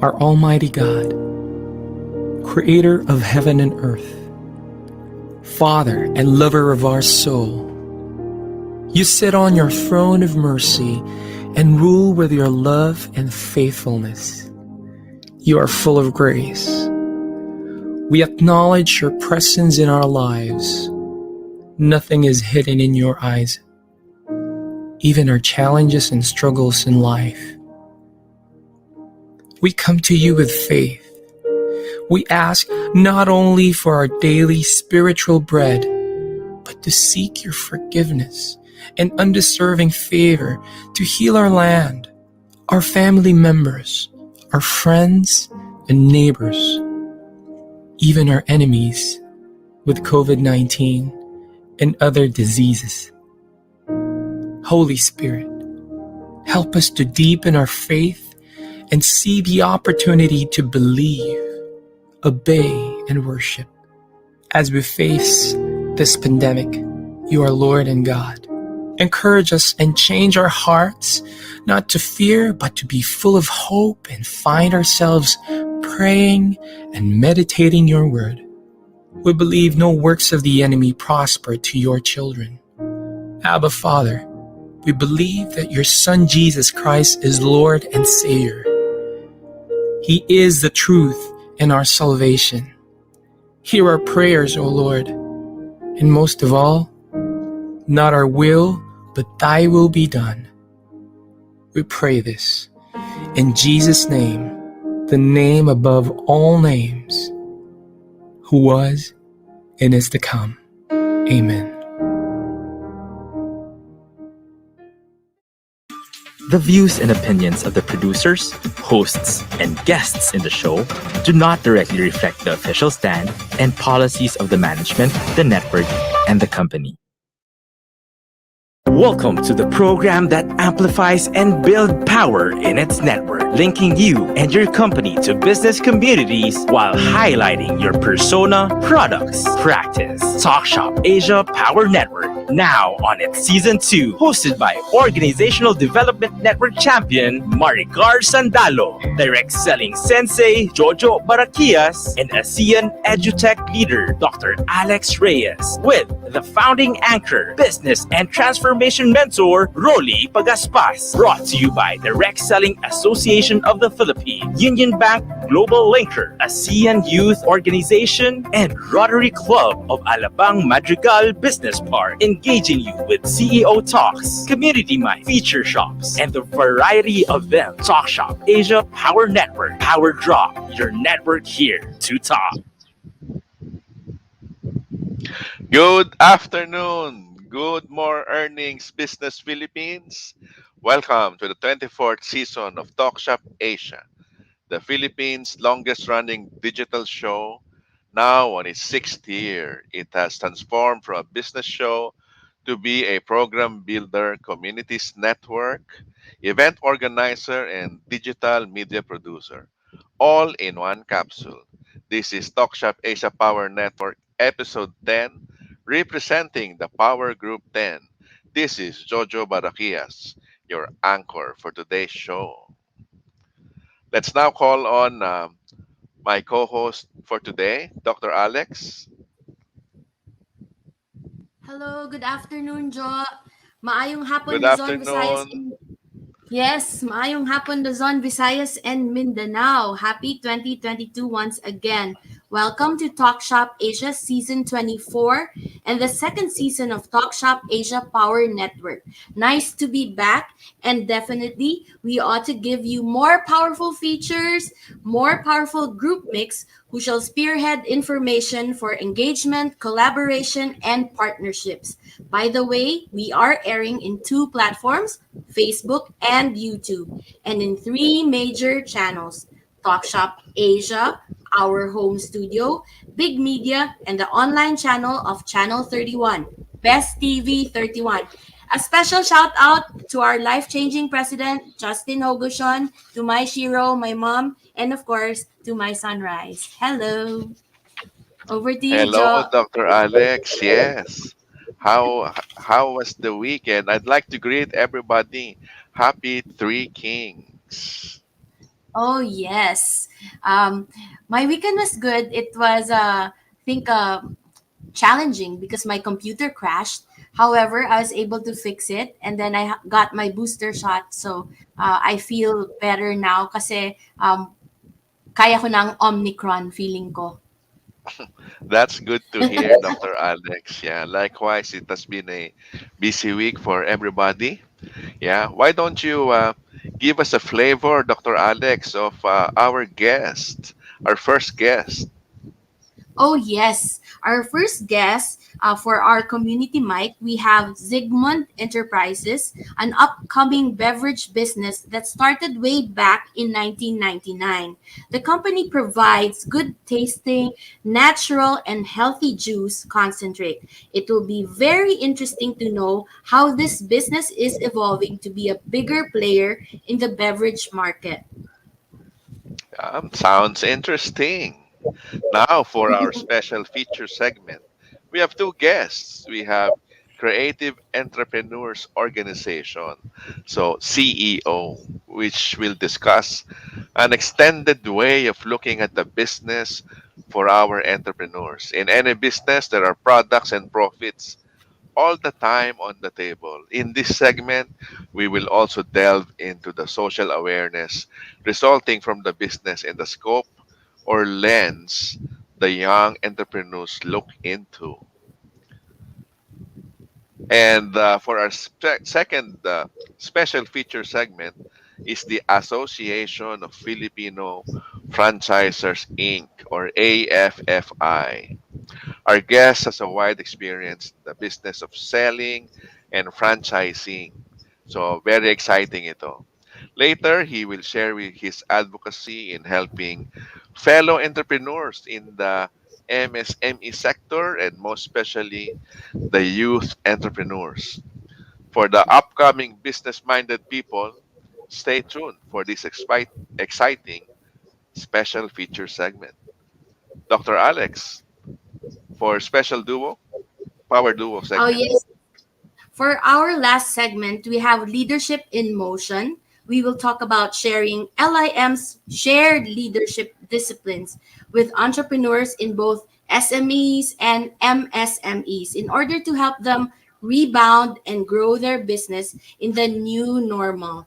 Our Almighty God, Creator of heaven and earth, Father and lover of our soul, you sit on your throne of mercy and rule with your love and faithfulness. You are full of grace. We acknowledge your presence in our lives. Nothing is hidden in your eyes, even our challenges and struggles in life. We come to you with faith. We ask not only for our daily spiritual bread, but to seek your forgiveness and undeserving favor to heal our land, our family members, our friends and neighbors, even our enemies with COVID-19 and other diseases. Holy Spirit, help us to deepen our faith and see the opportunity to believe, obey, and worship. As we face this pandemic, you are Lord and God. Encourage us and change our hearts, not to fear, but to be full of hope and find ourselves praying and meditating your word. We believe no works of the enemy prosper to your children. Abba, Father, we believe that your Son Jesus Christ is Lord and Savior. He is the truth and our salvation. Hear our prayers, O Lord, and most of all, not our will, but thy will be done. We pray this in Jesus' name, the name above all names, who was and is to come. Amen. The views and opinions of the producers, hosts, and guests in the show do not directly reflect the official stand and policies of the management, the network, and the company. Welcome to the program that amplifies and builds power in its network, linking you and your company to business communities while highlighting your persona, products, practice. Talk.Shop.Asia Power Network, now on its Season 2, hosted by Organizational Development Network Champion Madrigal Sandalo, Direct Selling Sensei Jojo Barakias, and Asean EduTech Leader Dr. Alex Reyes, with the founding anchor, business and transformation mentor, Rolly Pagaspas. Brought to you by Direct Selling Association of the Philippines, Union Bank Global Linker, Asean Youth Organization, and Rotary Club of Alabang Madrigal Business Park, engaging you with CEO talks, community mind, feature shops, and the variety of them. Talk.Shop.Asia Power Network, Power Drop, your network here to talk. Good afternoon. Good more earnings business Philippines. Welcome to the 24th season of Talk Shop Asia, the Philippines' longest running digital show. Now on its sixth year, it has transformed from a business show to be a program builder, communities network, event organizer, and digital media producer, all in one capsule. This is Talk Shop Asia Power Network, episode 10, representing the Power Group 10. This is Jojo Barakias, your anchor for today's show. Let's now call on my co host for today, Dr. Alex. Hello, good afternoon, Jo. Maayong hapon Good Luzon, Visayas, afternoon. and yes, maayong hapon Luzon, Visayas, and Mindanao. Happy 2022 once again. Welcome to Talk Shop Asia Season 24 and the second season of Talk Shop Asia Power Network. Nice to be back, and definitely we ought to give you more powerful features, more powerful group mix who shall spearhead information for engagement, collaboration, and partnerships. By the way, we are airing in two platforms, Facebook and YouTube, and in three major channels: Talkshop Asia, our home studio, Big Media, and the online channel of Channel 31, Best TV 31. A special shout out to our life changing president, Justin Hogushon, to my Shiro, my mom, and of course, to my sunrise. Hello. Over to you, Hello, Jo. Dr. Alex. Yes. How was the weekend? I'd like to greet everybody. Happy Three Kings. Oh, yes. Um, my weekend was good. It was, I think, challenging because my computer crashed. However, I was able to fix it, and then got my booster shot. So I feel better now kasi kaya ko ng Omicron feeling ko. That's good to hear, Dr. Alex. Yeah, likewise, it has been a busy week for everybody. Yeah, why don't you give us a flavor, Dr. Alex, of our guest, our first guest? Oh, yes. Our first guest for our community mic, we have Zygmunt Enterprises, an upcoming beverage business that started way back in 1999. The company provides good tasting, natural, and healthy juice concentrate. It will be very interesting to know how this business is evolving to be a bigger player in the beverage market. Sounds interesting. Now, for our special feature segment, we have two guests. We have Creative Entrepreneurs Organization, so CEO, which will discuss an extended way of looking at the business for our entrepreneurs. In any business, there are products and profits all the time on the table. In this segment, we will also delve into the social awareness resulting from the business and the scope or lens the young entrepreneurs look into. And for our second special feature segment is the Association of Filipino Franchisers Inc. or AFFI. Our guest has a wide experience in the business of selling and franchising. So very exciting ito. Later, he will share with his advocacy in helping fellow entrepreneurs in the MSME sector and most especially the youth entrepreneurs. For the upcoming business-minded people, stay tuned for this exciting special feature segment. Dr. Alex, for special duo, power duo Oh, segment. yes. For our last segment, we have Leadership in Motion. We will talk about sharing LIM's shared leadership disciplines with entrepreneurs in both SMEs, and MSMEs in order to help them rebound and grow their business in the new normal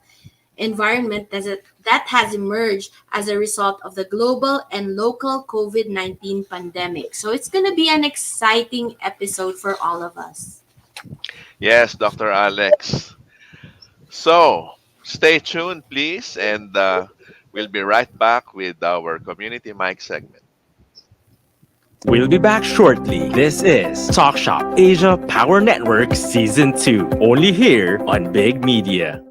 environment that has emerged as a result of the global and local COVID-19 pandemic. So it's going to be an exciting episode for all of us. Yes, Dr. Alex. So stay tuned, please, and we'll be right back with our community mic segment. We'll be back shortly. This is Talk Shop Asia Power Network Season 2, only here on Big Media.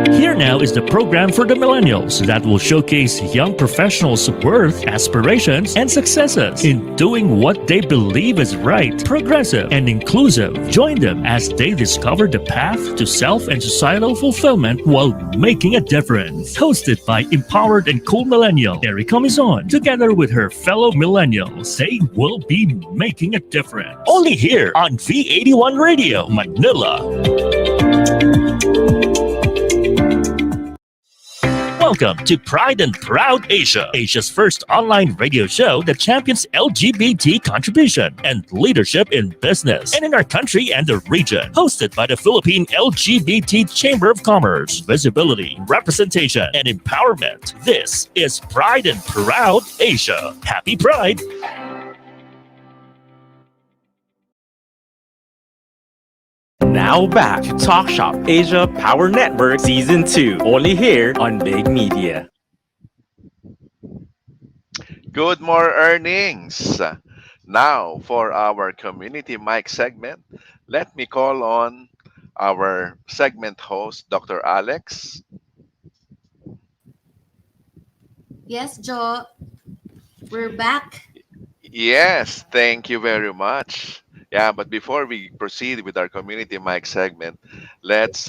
Here now is the program for the millennials that will showcase young professionals' worth, aspirations, and successes in doing what they believe is right, progressive, and inclusive. Join them as they discover the path to self and societal fulfillment while making a difference. Hosted by empowered and cool millennial Erica Mizon, together with her fellow millennials, they will be making a difference. Only here on V81 Radio, Manila. Welcome to Pride and Proud Asia, Asia's first online radio show that champions LGBT contribution and leadership in business and in our country and the region. Hosted by the Philippine LGBT Chamber of Commerce, visibility, representation, and empowerment. This is Pride and Proud Asia. Happy Pride! Now back to Talk Shop Asia Power Network Season 2, only here on Big Media. Good more earnings. Now for our community mic segment, let me call on our segment host, Dr. Alex. Yes, Joe, we're back. Yes, thank you very much. Yeah, but before we proceed with our community mic segment, let's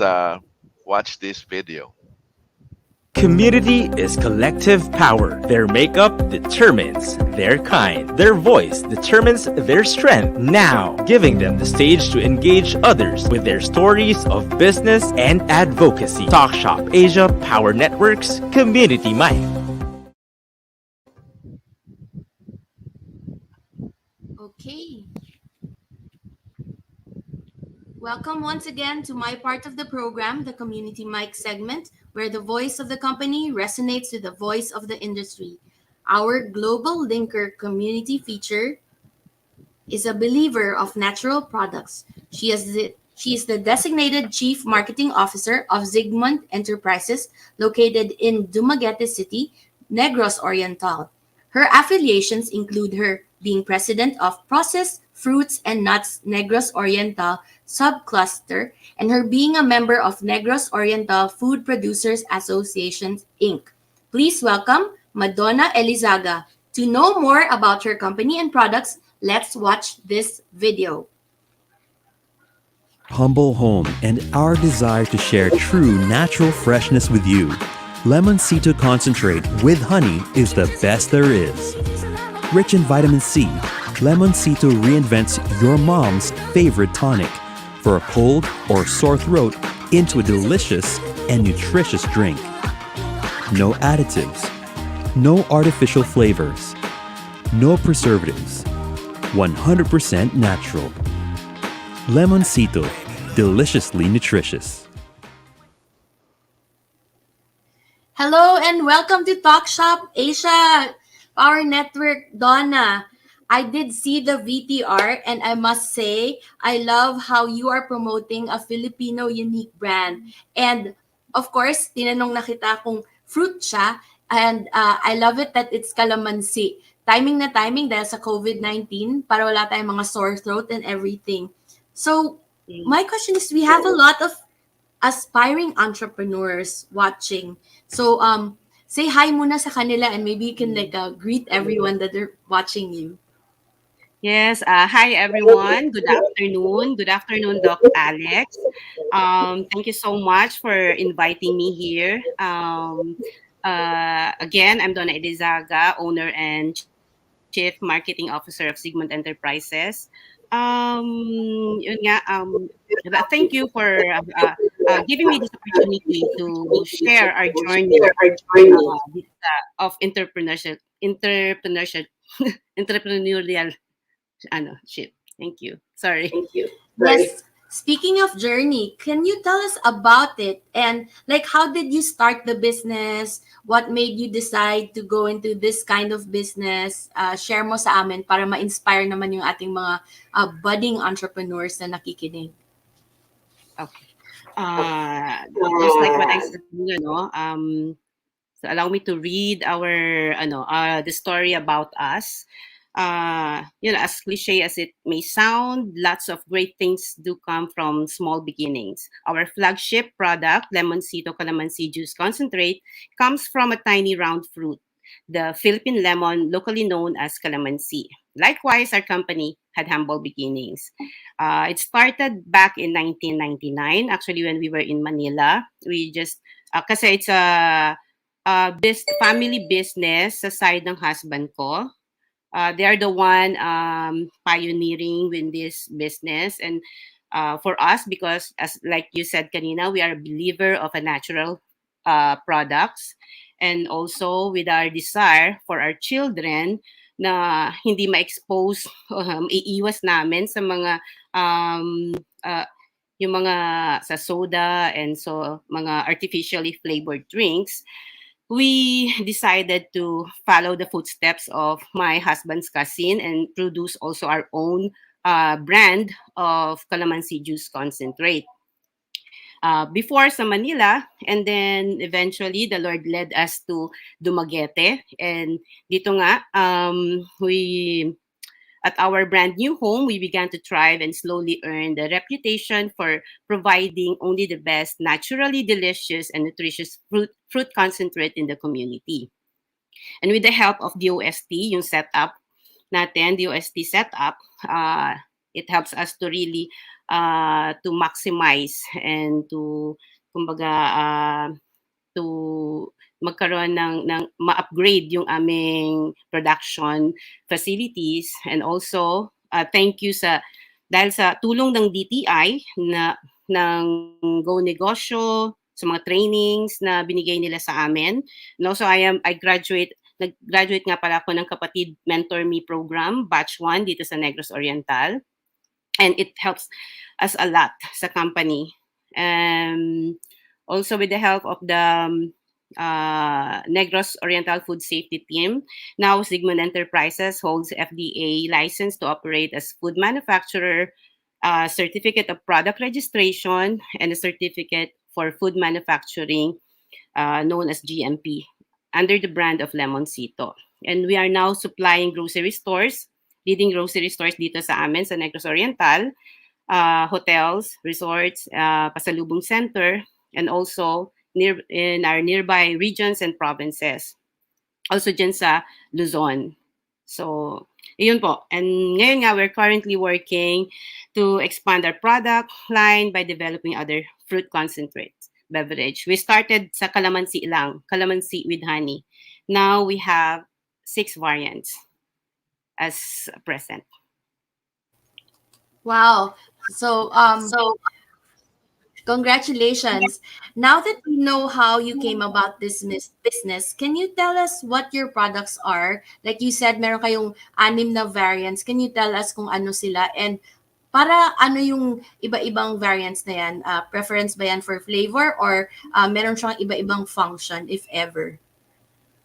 watch this video. Community is collective power. Their makeup determines their kind. Their voice determines their strength. Now, giving them the stage to engage others with their stories of business and advocacy. Talk Shop Asia Power Network's Community Mic. Okay. Welcome once again to my part of the program, the Community Mic segment, where the voice of the company resonates with the voice of the industry. Our Global Linker community feature is a believer of natural products. She is the designated Chief Marketing Officer of Zigmund Enterprises, located in Dumaguete City, Negros Oriental. Her affiliations include her being president of Processed Fruits and Nuts Negros Oriental subcluster and her being a member of Negros Oriental Food Producers Association, Inc. Please welcome Madonna Elizaga. To know more about her company and products, let's watch this video. Humble home and our desire to share true natural freshness with you. Lemoncito Concentrate with honey is the best there is. Rich in vitamin C, Lemoncito reinvents your mom's favorite tonic for a cold or sore throat into a delicious and nutritious drink. No additives, no artificial flavors, no preservatives, 100% natural. Lemoncito, deliciously nutritious. Hello and welcome to Talk Shop Asia Power Network, Donna. I did see the VTR and I must say, I love how you are promoting a Filipino unique brand. And of course, tinanong na kita kung fruit siya and I love it that it's calamansi. Timing na timing dahil sa COVID-19 para wala tayong mga sore throat and everything. So my question is, we have a lot of aspiring entrepreneurs watching. So say hi muna sa kanila and maybe you can like greet everyone that are watching you. Yes. Hi, everyone. Good afternoon. Good afternoon, Doc Alex. Thank you so much for inviting me here. Again, I'm Donna Edizaga, owner and Chief Marketing Officer of Sigmund Enterprises. Yun nga, thank you for giving me this opportunity to share our journey of entrepreneurship, entrepreneurial ship. Thank you. Sorry. Yes. Speaking of journey, can you tell us about it? And like, how did you start the business? What made you decide to go into this kind of business? Share mo sa amin para ma-inspire naman yung ating mga budding entrepreneurs na nakikinig. Okay. Just like what I said, so allow me to read the story about us. As cliche as it may sound, lots of great things do come from small beginnings. Our flagship product, Lemoncito Calamansi Juice Concentrate, comes from a tiny round fruit, the Philippine lemon, locally known as calamansi. Likewise, our company had humble beginnings. It started back in 1999, actually when we were in Manila. We just, kasi it's a family business sa side ng husband ko. They are the one pioneering with this business, and for us, because as like you said kanina, we are a believer of a natural products, and also with our desire for our children na hindi ma-expose, iiwas namin sa mga yung mga sa soda and so mga artificially flavored drinks. We decided to follow the footsteps of my husband's cousin and produce also our own brand of calamansi juice concentrate. Before sa Manila, and then eventually the Lord led us to Dumaguete, and dito nga we at our brand new home, we began to thrive and slowly earn the reputation for providing only the best, naturally delicious and nutritious fruit concentrate in the community. And with the help of DOST, yung setup natin, DOST setup, it helps us to really to maximize and to kumbaga to magkaroon ng ma-upgrade yung aming production facilities, and also thank you dahil sa tulong ng DTI ng Go Negosyo, sa mga trainings na binigay nila sa amin. And also nag-graduate nga pala ako ng Kapatid Mentor Me program, batch 1 dito sa Negros Oriental. And it helps us a lot sa company. Also with the help of the Negros Oriental Food Safety Team, now Sigmund Enterprises holds FDA license to operate as food manufacturer, certificate of product registration, and a certificate for food manufacturing known as GMP under the brand of Lemoncito. And we are now supplying grocery stores, leading grocery stores dito sa amin sa Negros Oriental, hotels, resorts, pasalubong center, and also in our nearby regions and provinces. Also dyan sa Luzon. So, yun po. And ngayon nga, we're currently working to expand our product line by developing other fruit concentrates beverage. We started sa calamansi lang, calamansi with honey. Now we have 6 variants as present. Wow. So, congratulations. Now that we know how you came about this business, can you tell us what your products are? Like you said, meron kayong 6 na variants. Can you tell us kung ano sila? And para ano yung iba-ibang variants na yan? Preference ba yan for flavor or meron siyang iba-ibang function, if ever,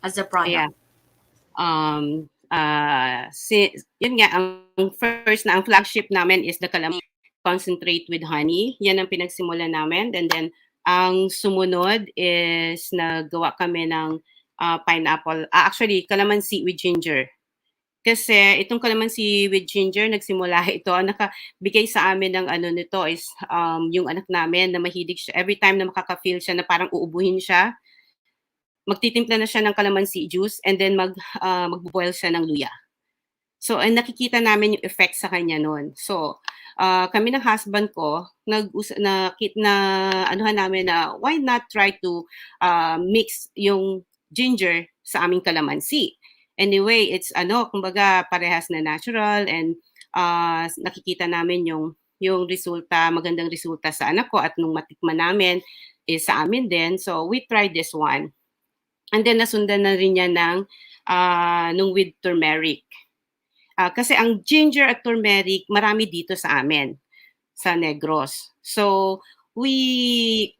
as a product? Yeah. Yun nga, ang first na ang flagship namin is the calamansi concentrate with honey. Yan ang pinagsimulan namin. And then, ang sumunod is nagawa kami ng pineapple. Actually, calamansi with ginger. Kasi itong calamansi with ginger, nagsimula ito. Ang nakabigay sa amin ng ano nito is yung anak namin na mahilig siya. Every time na makaka-feel siya na parang uubuhin siya, magtitimpla na siya ng calamansi juice and then magbo-boil siya ng luya. So, and nakikita namin yung effect sa kanya noon. So, kami ng husband ko, anuhan namin na why not try to mix yung ginger sa aming calamansi. Anyway, it's kumbaga parehas na natural and nakikita namin yung resulta, magandang resulta sa anak ko at nung matikman namin is sa amin din. So, we tried this one. And then nasundan na rin niya nung with turmeric. Kasi ang ginger at turmeric, marami dito sa amin, sa Negros. So, we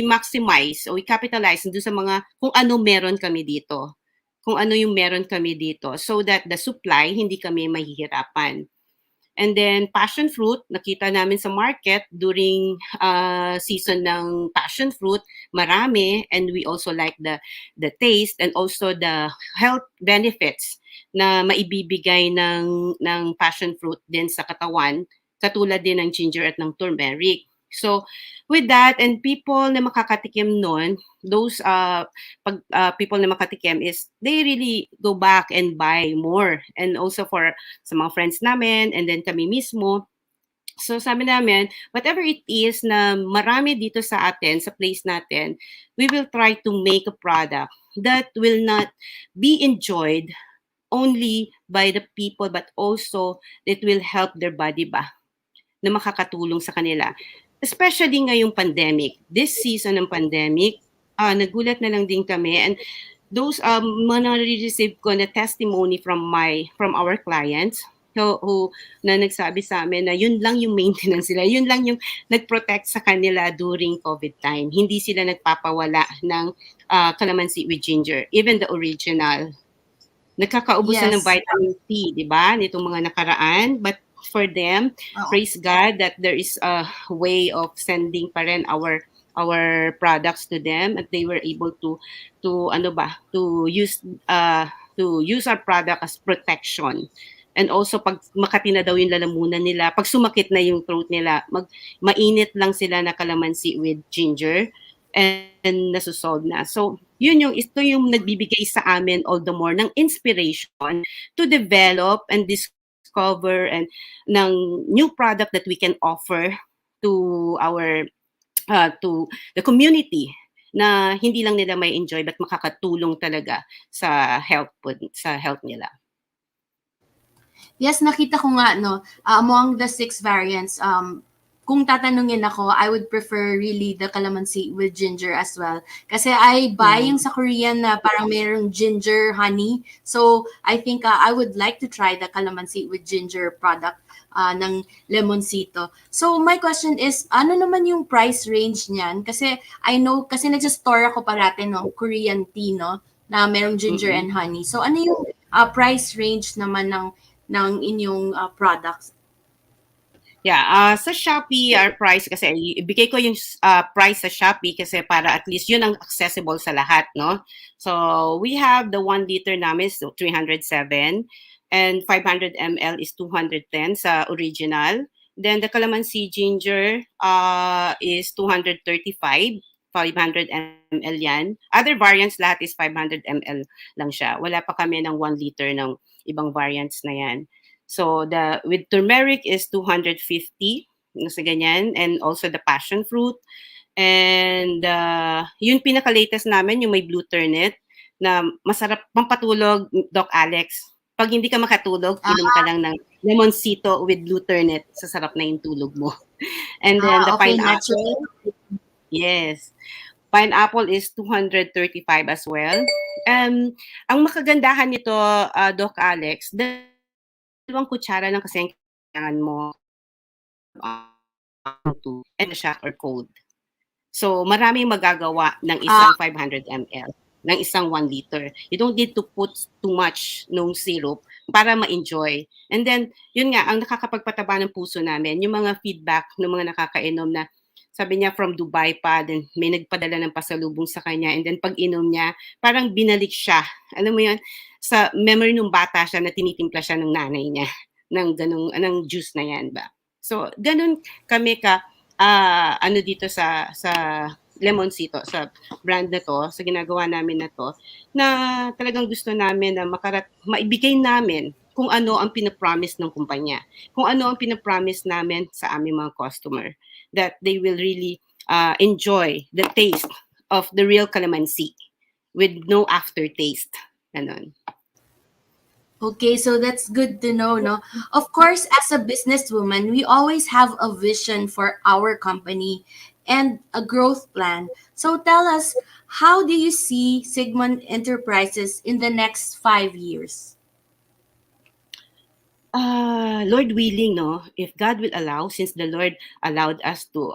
maximize o we capitalize doon sa mga kung ano meron kami dito. Kung ano yung meron kami dito so that the supply, hindi kami mahihirapan. And then passion fruit, nakita namin sa market during season ng passion fruit, marami, and we also like the taste and also the health benefits na maibibigay ng passion fruit din sa katawan, katulad din ng ginger at ng turmeric. So with that, and people na makakatikim nun, those people na makatikim is they really go back and buy more. And also for sa mga friends namin and then kami mismo. So sabi namin, whatever it is na marami dito sa atin, sa place natin, we will try to make a product that will not be enjoyed only by the people but also it will help their body ba na makakatulong sa kanila. Especially ngayong pandemic. This season ng pandemic, nagulat na lang din kami and those receive ko na testimony from our clients who na nagsabi sa amin na yun lang yung maintenance nila, yun lang yung nag-protect sa kanila during COVID time. Hindi sila nagpapawala ng calamansi with ginger, even the original. Nagkakaubusan ng vitamin C, di ba? Nitong mga nakaraan, but for them, praise God that there is a way of sending pa rin our products to them at they were able to use our product as protection. And also pag makati na daw yung lalamunan nila, pag sumakit na yung throat nila, mainit lang sila na calamansi with ginger and nasusolve na. So ito yung nagbibigay sa amin all the more ng inspiration to develop and discover and ng new product that we can offer to our to the community na hindi lang nila may enjoy but makakatulong talaga sa health nila. Yes, nakita ko nga among the 6 variants, kung tatanungin ako, I would prefer really the calamansi with ginger as well. Kasi I buy yung sa Korean na parang mayroong ginger honey. So I think I would like to try the calamansi with ginger product ng Lemoncito. So my question is, ano naman yung price range niyan? Kasi I know, kasi nagsa-store ako parati Korean tea, na mayroong ginger and honey. So ano yung price range naman ng inyong products? Yeah, sa Shopee, our price kasi, ibigay ko yung price sa Shopee kasi para at least yun ang accessible sa lahat, no? So, we have the 1 liter namin, so 307, and 500 ml is 210 sa original. Then, the calamansi ginger is 235, 500 ml yan. Other variants, lahat is 500 ml lang siya. Wala pa kami ng 1 liter ng ibang variants na yan. So with turmeric is 250, sa ganyan, and also the passion fruit. And yung pinaka-latest namin, yung may blue turnip, na masarap pampatulog, Doc Alex. Pag hindi ka makatulog, inom ka lang ng lemoncito with blue turnip, sasarap na yung tulog mo. And then the pineapple, yes. Pineapple is 235 as well. Ang makagandahan nito, Doc Alex, dalawang kutsara lang kasi ang kailangan mo and shock or cold. So, maraming magagawa ng isang 500 ml, ng isang 1 liter. You don't need to put too much nung syrup para ma-enjoy. And then, yun nga, ang nakakapagpataba ng puso namin, yung mga feedback ng mga nakakainom na sabi niya from Dubai pa, then may nagpadala ng pasalubong sa kanya, and then pag inom niya, parang binalik siya. Alam mo yun, sa memory nung bata siya na tinitimpla siya ng nanay niya ng juice na yan ba. So, ganun kami dito sa Lemoncito, sa brand na to, sa ginagawa namin na to, na talagang gusto namin na maibigay namin kung ano ang pinapromise ng kumpanya, kung ano ang pinapromise namin sa aming mga customer, that they will really enjoy the taste of the real calamansi with no aftertaste. Ganon. Okay, so that's good to know, no? Of course, as a businesswoman, we always have a vision for our company and a growth plan. So tell us, how do you see Sigmund Enterprises in the next 5 years? Lord willing, no, if God will allow, since the Lord allowed us to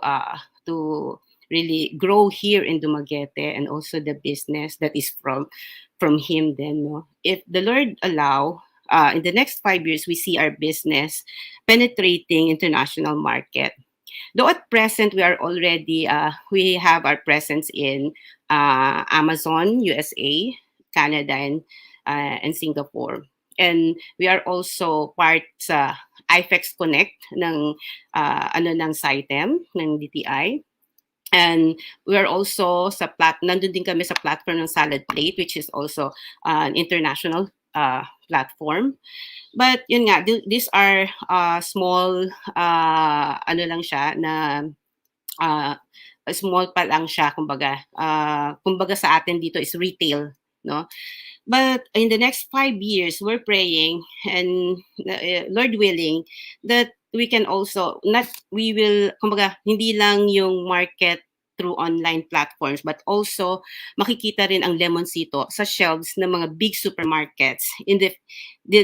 really grow here in Dumaguete, and also the business that is from Him, then, no, if the Lord allow, in the next 5 years, we see our business penetrating international market. Though at present we are already we have our presence in Amazon, USA, Canada, and Singapore. And we are also part sa IFEX Connect ng ng SITEM ng DTI. And we are also nandun din kami sa platform ng Salad Plate, which is also an international platform. But yun nga, these are small, lang siya na small pa lang siya, kumbaga. Kumbaga sa atin dito is retail, no? But in the next 5 years, we're praying and Lord willing that we can also kumbaga, hindi lang yung market through online platforms, but also makikita rin ang Lemoncito sa shelves ng mga big supermarkets in the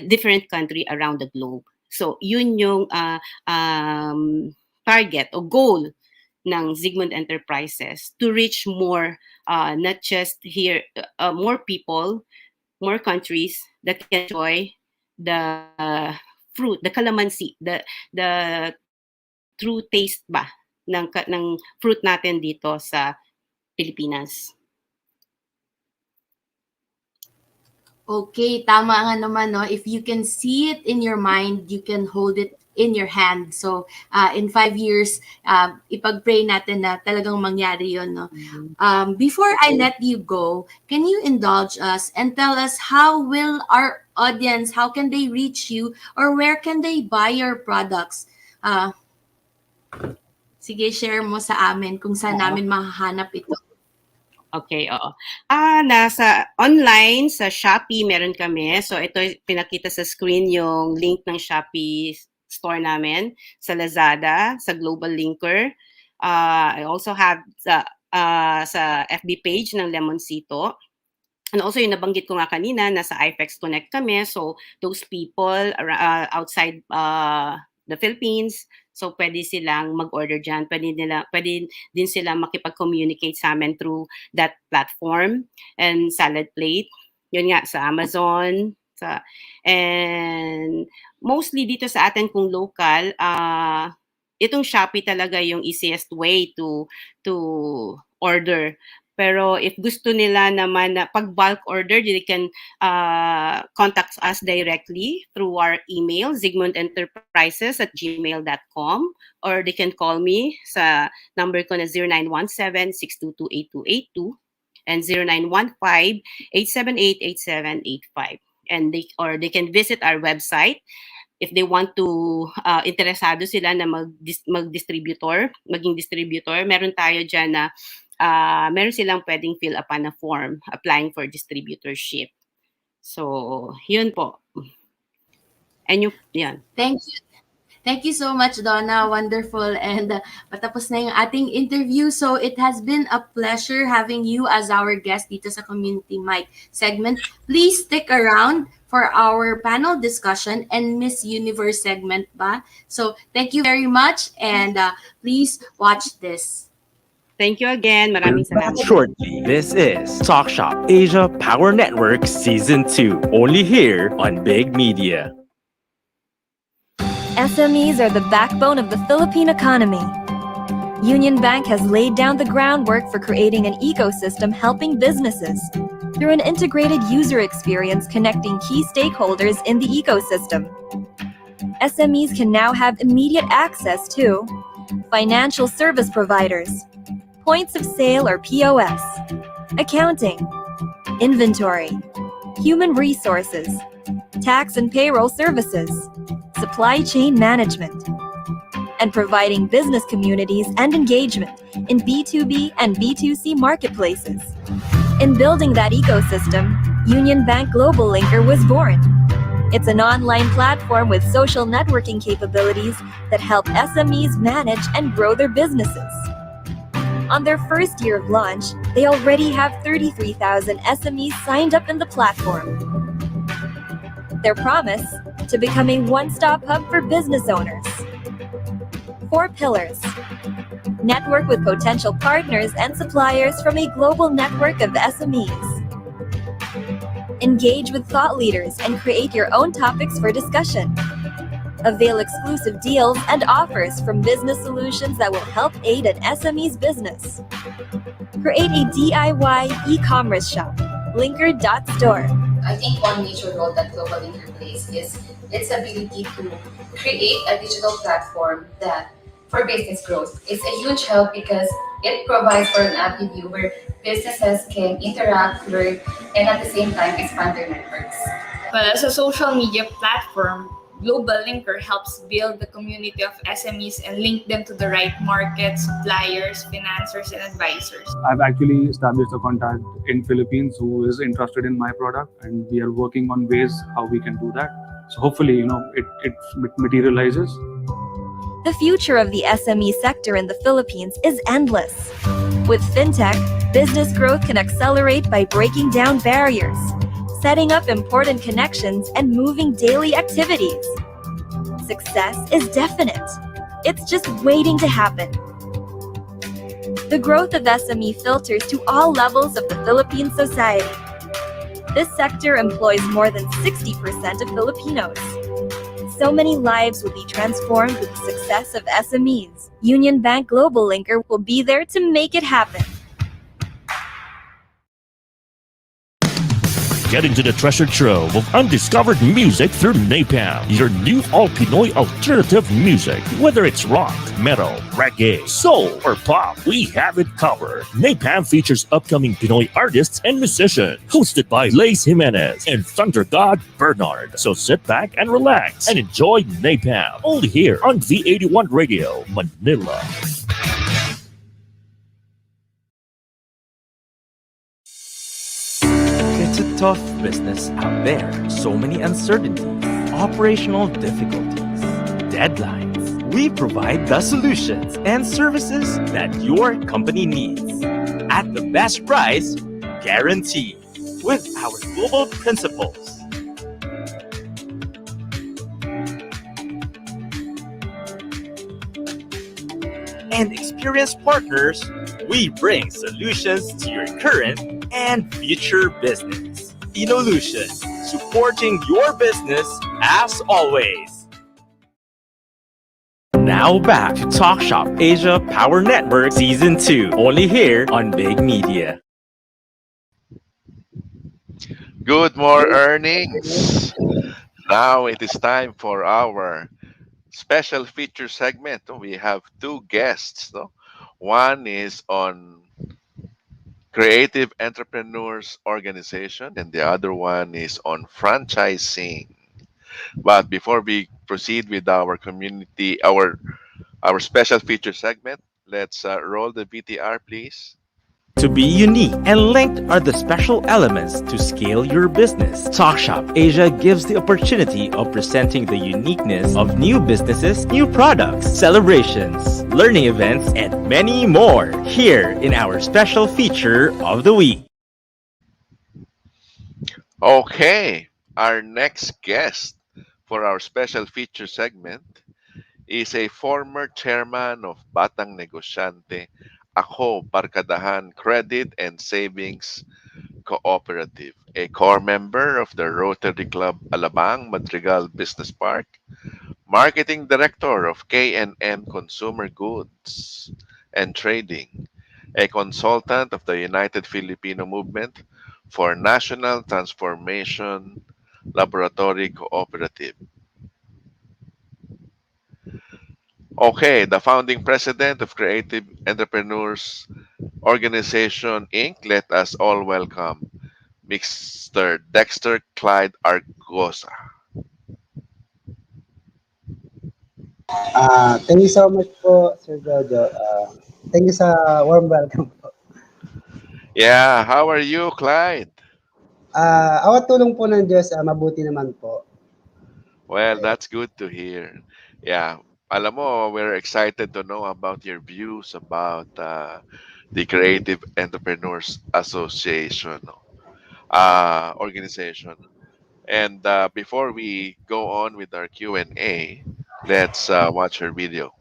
different country around the globe. So yun yung target o goal ng Sigmund Enterprises, to reach more, not just here, more people, more countries that can enjoy the fruit, the calamansi, the true taste ba ng fruit natin dito sa Pilipinas. Okay, tama nga naman, no? If you can see it in your mind, you can hold it in your hand. So, in 5 years, ipag-pray natin na talagang mangyari yun, no? Before I let you go, can you indulge us and tell us how will our audience, how can they reach you, or where can they buy your products? Sige, share mo sa amin kung saan namin mahahanap ito. Okay, oo. Nasa online, sa Shopee, meron kami. So, ito pinakita sa screen yung link ng Shopee store namin. Sa Lazada, sa Globallinker. I also have sa FB page ng Lemoncito. And also, yung nabanggit ko nga kanina, nasa IFEX Connect kami. So, those people outside the Philippines, so pwede silang mag-order dyan. Pwede din sila makipag-communicate sa amin through that platform. And Salad Plate, yun nga, sa Amazon. And mostly dito sa atin kung local, itong Shopee talaga yung easiest way to order. Pero if gusto nila naman na pag bulk order, they can contact us directly through our email, zigmundenterprises@gmail.com, or they can call me sa number ko na 0917-622-8282 and 0915-878-8785. And they can visit our website if they want to, interesado sila na maging distributor. Meron tayo dyan na meron silang pwedeng fill up na form applying for distributorship. So, yun po. And yan. Thank you. Thank you so much, Donna. Wonderful. And patapos na yung ating interview. So it has been a pleasure having you as our guest dito sa Community Mic segment. Please stick around for our panel discussion and Miss Universe segment ba? So thank you very much, and please watch this. Thank you again. Maraming salamat. Shortly, this is Talk.Shop.Asia Power Network Season 2, only here on Big Media. SMEs are the backbone of the Philippine economy. Union Bank has laid down the groundwork for creating an ecosystem helping businesses through an integrated user experience connecting key stakeholders in the ecosystem. SMEs can now have immediate access to financial service providers, points of sale or POS, accounting, inventory, human resources, tax and payroll services, supply chain management, and providing business communities and engagement in B2B and B2C marketplaces. In building that ecosystem, Unionbank-Globallinker was born. It's an online platform with social networking capabilities that help SMEs manage and grow their businesses. On their first year of launch, they already have 33,000 SMEs signed up in the platform. Their promise? To become a one-stop hub for business owners. 4 pillars. Network with potential partners and suppliers from a global network of SMEs. Engage with thought leaders and create your own topics for discussion. Avail exclusive deals and offers from business solutions that will help aid an SME's business. Create a DIY e-commerce shop, linker.store. I think one major role that Global Linker plays is its ability to create a digital platform that for business growth. It's a huge help because it provides for an avenue where businesses can interact, learn, and at the same time expand their networks. Well, as a social media platform, Global Linker helps build the community of SMEs and link them to the right markets, suppliers, financiers, and advisors. I've actually established a contact in Philippines who is interested in my product, and we are working on ways how we can do that. So hopefully, it materializes. The future of the SME sector in the Philippines is endless. With fintech, business growth can accelerate by breaking down barriers, setting up important connections, and moving daily activities. Success is definite. It's just waiting to happen. The growth of SME filters to all levels of the Philippine society. This sector employs more than 60% of Filipinos. So many lives will be transformed with the success of SMEs. Unionbank-Globallinker will be there to make it happen. Get into the treasure trove of undiscovered music through Napalm, your new all-Pinoy alternative music. Whether it's rock, metal, reggae, soul, or pop, we have it covered. Napalm features upcoming Pinoy artists and musicians, hosted by Lace Jimenez and Thunder God Bernard. So sit back and relax and enjoy Napalm, only here on V81 Radio, Manila. It's a tough business out there. So many uncertainties, operational difficulties, deadlines. We provide the solutions and services that your company needs at the best price guaranteed with our global principles. And experienced partners, we bring solutions to your current and future business. Inolution, supporting your business as always. Now back to Talk Shop Asia Power Network Season 2, only here on Big Media. Good more earnings. Now it is time for our special feature segment. We have 2 guests. No? One is on Creative Entrepreneurs Organization, and the other one is on franchising. But before we proceed with our community, our special feature segment, let's roll the VTR, please. To be unique and linked are the special elements to scale your business. Talk Shop Asia gives the opportunity of presenting the uniqueness of new businesses, new products, celebrations, learning events, and many more here in our special feature of the week. Okay, our next guest for our special feature segment is a former chairman of Batang Negosyante, Ako Barkadahan Credit and Savings Cooperative, a core member of the Rotary Club Alabang, Madrigal Business Park, marketing director of K&M Consumer Goods and Trading, a consultant of the United Filipino Movement for National Transformation Laboratory Cooperative. Okay, the founding president of Creative Entrepreneurs Organization Inc., let us all welcome Mr. Dexter Clyde Argosa. Thank you so much po, Sir Jojo. Thank you sa warm welcome po. Yeah, how are you, Clyde? Awat tulong po ng Diyos, mabuti naman po. Well, that's good to hear. Yeah, alam mo, we're excited to know about your views about the Creative Entrepreneurs Association organization. And before we go on with our Q&A, let's watch our video.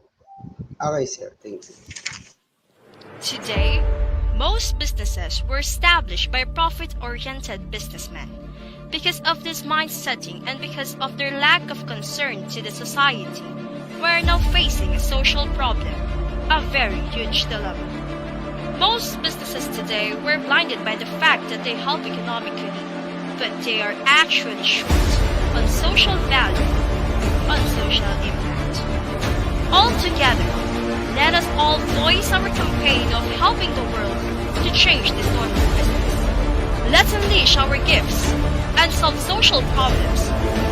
Okay, sir. Thank you. Today, most businesses were established by profit-oriented businessmen. Because of this mindsetting and because of their lack of concern to the society, we are now facing a social problem, a very huge dilemma. Most businesses today were blinded by the fact that they help economically, but they are actually short on social value, on social impact. Altogether, let us all voice our campaign of helping the world to change this normal business. Let's unleash our gifts and solve social problems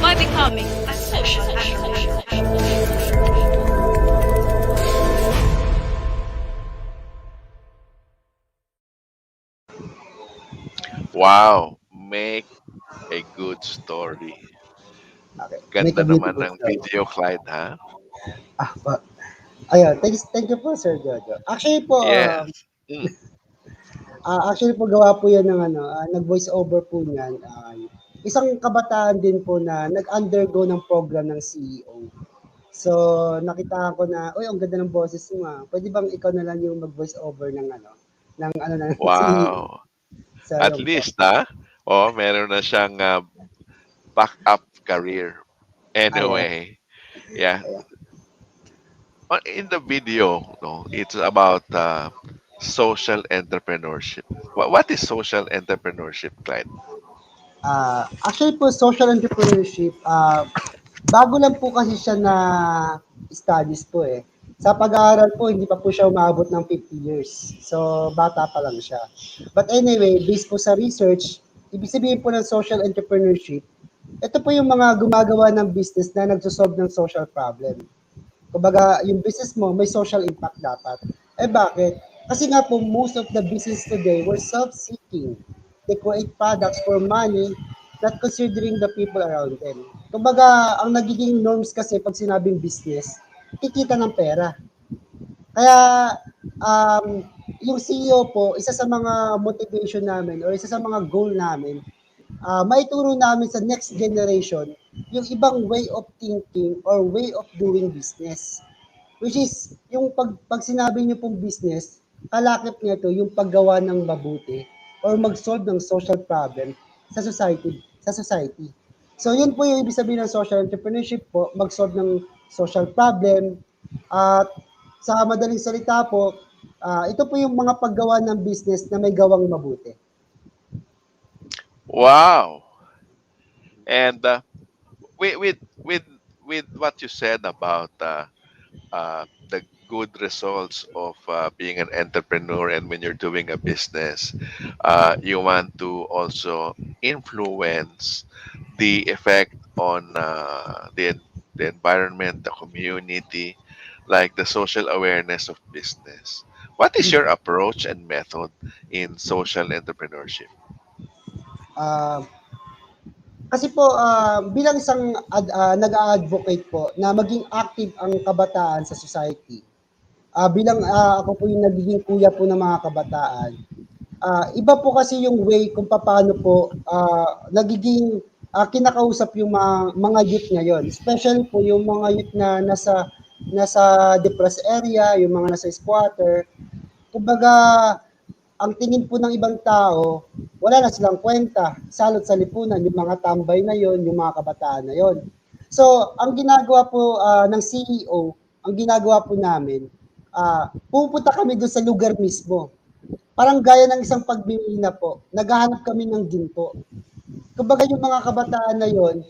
by becoming a social entrepreneur. Wow, make a good story. Okay. Make Ganda a naman beautiful ng story. video, Clyde, ha? Pa. Ayun, thank you po, Sir Jojo. Actually po, Yes. Mm. actually po gawa po yan ng nag-voice over po niyan. Isang kabataan din po na nag-undergo ng program ng CEO. So, nakita ko na, uy, ang ganda ng boses mo. Pwede bang ikaw na lang yung mag-voice over ng ng CEO? Wow. So, At yun po. least, oh, meron na siyang backup career. Ayan. Anyway, yeah. In the video, no, it's about social entrepreneurship. What is social entrepreneurship, Clyde? Actually po, social entrepreneurship, bago lang po kasi siya na studies po eh. Sa pag-aaral po, hindi pa po siya umabot ng 50 years. So, bata pa lang siya. But anyway, based po sa research, ibig sabihin po ng social entrepreneurship, ito po yung mga gumagawa ng business na nagsosolve ng social problem. Kumbaga, yung business mo, may social impact dapat. Eh bakit? Kasi nga po, most of the business today were self-seeking. They create products for money, not considering the people around them. Kumbaga, ang nagiging norms kasi pag sinabing business, kikita ng pera. Kaya, yung CEO po, isa sa mga motivation namin or isa sa mga goal namin, maituro namin sa next generation yung ibang way of thinking or way of doing business. Which is, yung pag sinabi niyo pong business, kalakip niya to yung paggawa ng mabuti or mag-solve ng social problem sa society. So yun po yung ibig sabihin ng social entrepreneurship po, mag-solve ng social problem. At sa madaling salita po, ito po yung mga paggawa ng business na may gawang mabuti. Wow. And with what you said about the good results of being an entrepreneur, and when you're doing a business, you want to also influence the effect on the environment, the community, like the social awareness of business. What is your approach and method in social entrepreneurship? Uh, Kasi po, bilang isang nag-a-advocate po na maging active ang kabataan sa society, bilang ako po yung nagiging kuya po ng mga kabataan, iba po kasi yung way kung paano po nagiging kinakausap yung mga youth ngayon. Especially po yung mga youth na nasa depressed area, yung mga nasa squatter. Kumbaga, ang tingin po ng ibang tao, wala na silang kwenta, salot sa lipunan, yung mga tambay na yon, yung mga kabataan na yon. So, ang ginagawa po ng CEO, ang ginagawa po namin, pupunta kami doon sa lugar mismo. Parang gaya ng isang pagbibina po, naghahanap kami ng ginto. Kumbaga yung mga kabataan na yon,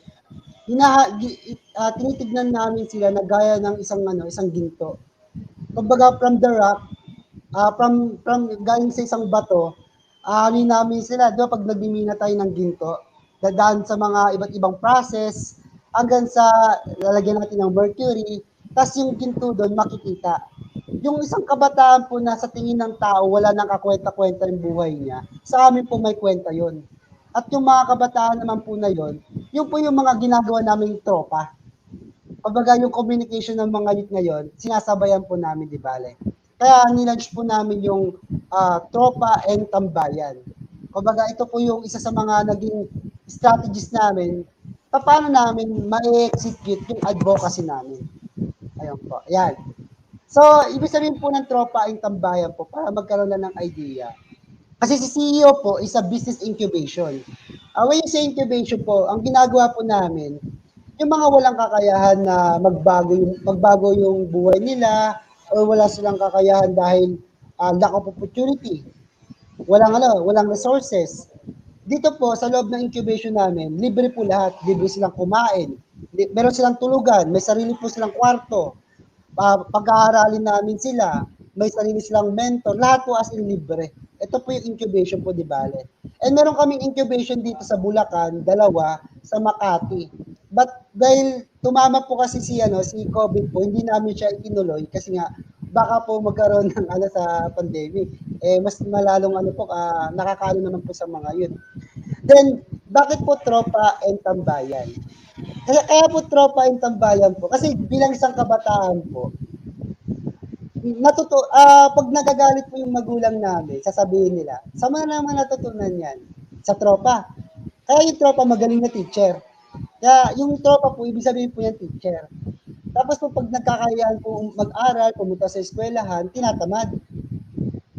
tinitignan namin sila na gaya ng isang ginto. Kumbaga from the rock, From galing sa isang bato, ano namin sila, 'di ba pag nagmimina tayo ng ginto, dadaan sa mga iba't ibang process hanggang sa lalagyan natin ng mercury, tas yung ginto doon makikita. Yung isang kabataan po na sa tingin ng tao wala nang kakwenta-kwenta yung buhay niya, sa amin po may kwenta yun. At yung mga kabataan naman po na yun po yung mga ginagawa naming tropa. Kumbaga yung communication ng mga youth ngayon, sinasabayan po namin, di bale. Kaya nilaunch po namin yung tropa and tambayan. Kumbaga ito po yung isa sa mga naging strategies namin paano namin ma-execute yung advocacy namin. Ayun po. Yan. So, ibig sabihin po ng tropa ang tambayan po para magkaroon na ng idea. Kasi si CEO po is a business incubation. When you say incubation po, ang ginagawa po namin, yung mga walang kakayahan na magbago yung buhay nila or wala silang kakayahan dahil lack of opportunity, walang resources. Dito po sa loob ng incubation namin, libre po lahat, libre silang kumain, meron silang tulugan, may sarili po silang kwarto, pag-aaralin namin sila, may sarili silang mentor, lahat po as in libre. Ito po yung incubation po, di bale. And meron kaming incubation dito sa Bulacan, dalawa, sa Makati. But dahil tumama po kasi si COVID po, hindi namin siya itinuloy kasi nga baka po magkaroon ng sa pandemic. Mas malalong nakakaano naman po sa mga yun. Then, bakit po tropa and tambayan? Kaya po tropa and tambayan po. Kasi bilang isang kabataan po, pag nagagalit po yung magulang namin, sasabihin nila, saan mo na naman natutunan yan? Sa tropa. Kaya yung tropa magaling na teacher. Kaya yung tropa po, ibig sabihin po yung teacher. Tapos po pag nagkakayaan po mag-aral, pumunta sa eskwelahan, tinatamad.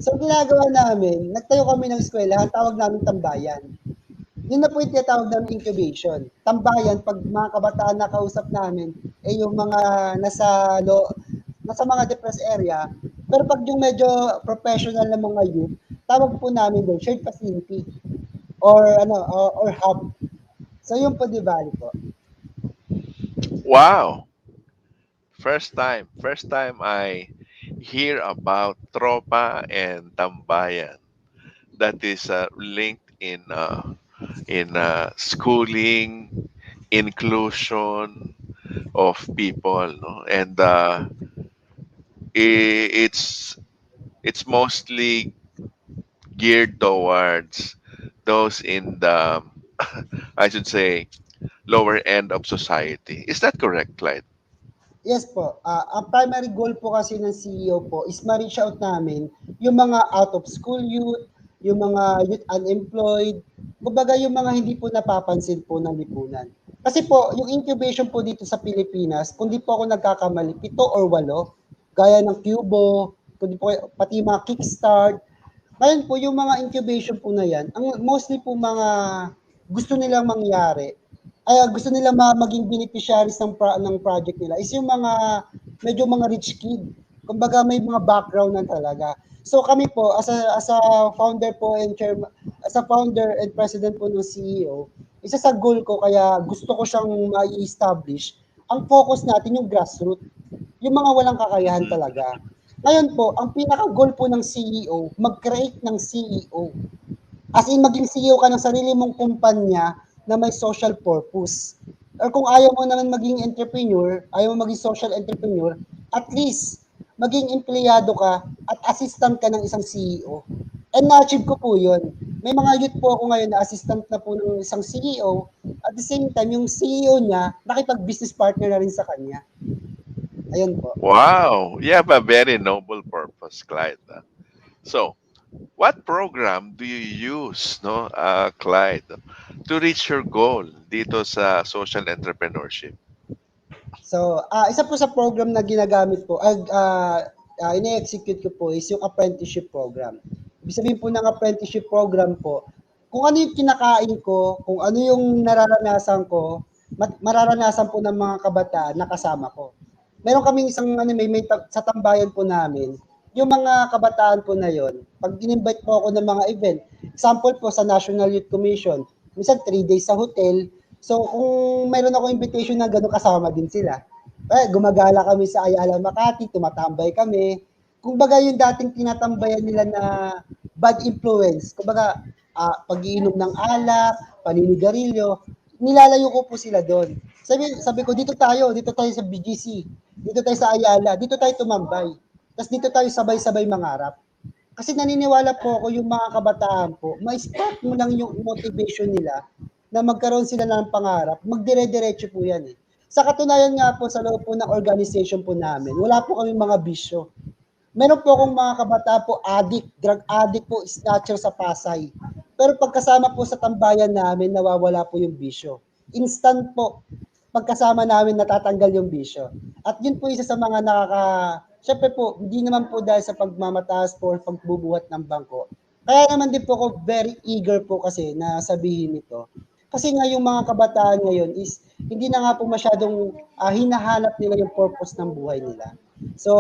So ginagawa namin, nagtayo kami ng eskwelahan, tawag namin tambayan. Yun na po yung tinatawag namin incubation. Tambayan, pag mga kabataan na kausap namin, yung mga nasa mga depressed area. Pero pag yung medyo professional na mga youth, tawag po namin doon, shared facility or hub. So yun po, di bali po. Wow! First time I hear about tropa and tambayan. That is linked in schooling, inclusion of people, no? And it's mostly geared towards those in the I should say lower end of society. Is that correct, Clyde? Yes po. Ang primary goal po kasi ng CEO po is ma-reach out namin yung mga out of school youth, yung mga youth unemployed, kumbaga yung mga hindi po napapansin po ng lipunan. Kasi po, yung incubation po dito sa Pilipinas, kung di po ako nagkakamali, 7 or 8, gaya ng Cubo, kundi po, pati mga Kickstart. Ngayon po, yung mga incubation po na yan, ang mostly po mga gusto nilang mangyari, gusto nila maging beneficiaries ng project nila is yung mga medyo mga rich kid. Kumbaga may mga background na talaga. So kami po as a founder po and chairman, as a founder and president po ng CEO, isa sa goal ko kaya gusto ko siyang ma-establish, ang focus natin yung grassroots, yung mga walang kakayahan talaga. Ngayon po, ang pinaka-goal po ng CEO, mag-create ng CEO. As in, maging CEO ka ng sarili mong kumpanya na may social purpose. Or kung ayaw mo naman maging entrepreneur, ayaw mo maging social entrepreneur, at least, maging empleyado ka at assistant ka ng isang CEO. And na-achieve ko po yun. May mga youth po ako ngayon na assistant na po ng isang CEO. At the same time, yung CEO niya, nakipag-business partner na rin sa kanya. Ayun po. Wow, you have a very noble purpose, Clyde. So, what program do you use, no, Clyde, to reach your goal dito sa social entrepreneurship? So, isa po sa program na ginagamit po, ine-execute ko po is yung apprenticeship program. Ibig sabihin po ng apprenticeship program po, kung ano yung kinakain ko, kung ano yung nararanasan ko, mararanasan po ng mga kabataan na kasama ko. Meron kaming isang sa tambayan po namin, yung mga kabataan po na yon, pag in-invite po ako ng mga event, example po sa National Youth Commission, minsan 3 days sa hotel, so kung mayroon ako invitation na gano'n, kasama din sila. Gumagala kami sa Ayala, Makati, tumatambay kami. kumbaga yung dating tinatambayan nila na bad influence, kumbaga pag-iinom ng alak, paninigarilyo, nilalayo ko po sila doon. Sabi ko, dito tayo sa BGC, dito tayo sa Ayala, dito tayo tumambay. Tapos dito tayo sabay-sabay mangarap. Kasi naniniwala po ako yung mga kabataan po, ma-spark mo lang yung motivation nila na magkaroon sila ng pangarap, magdire-diretso po yan eh. Sa katunayan nga po sa loob po ng organization po namin, wala po kami mga bisyo. Meron po akong mga kabataan po, drug addict po, snatcher sa Pasay. Pero pagkasama po sa tambayan namin, nawawala po yung bisyo. Instant po, pagkasama namin natatanggal yung bisyo. At yun po isa sa mga syempre po, hindi naman po dahil sa pagmamataas po or pagbubuhat ng bangko. Kaya naman din po ako very eager po kasi na sabihin ito. Kasi nga yung mga kabataan ngayon is hindi na nga po masyadong hinahanap nila yung purpose ng buhay nila. So,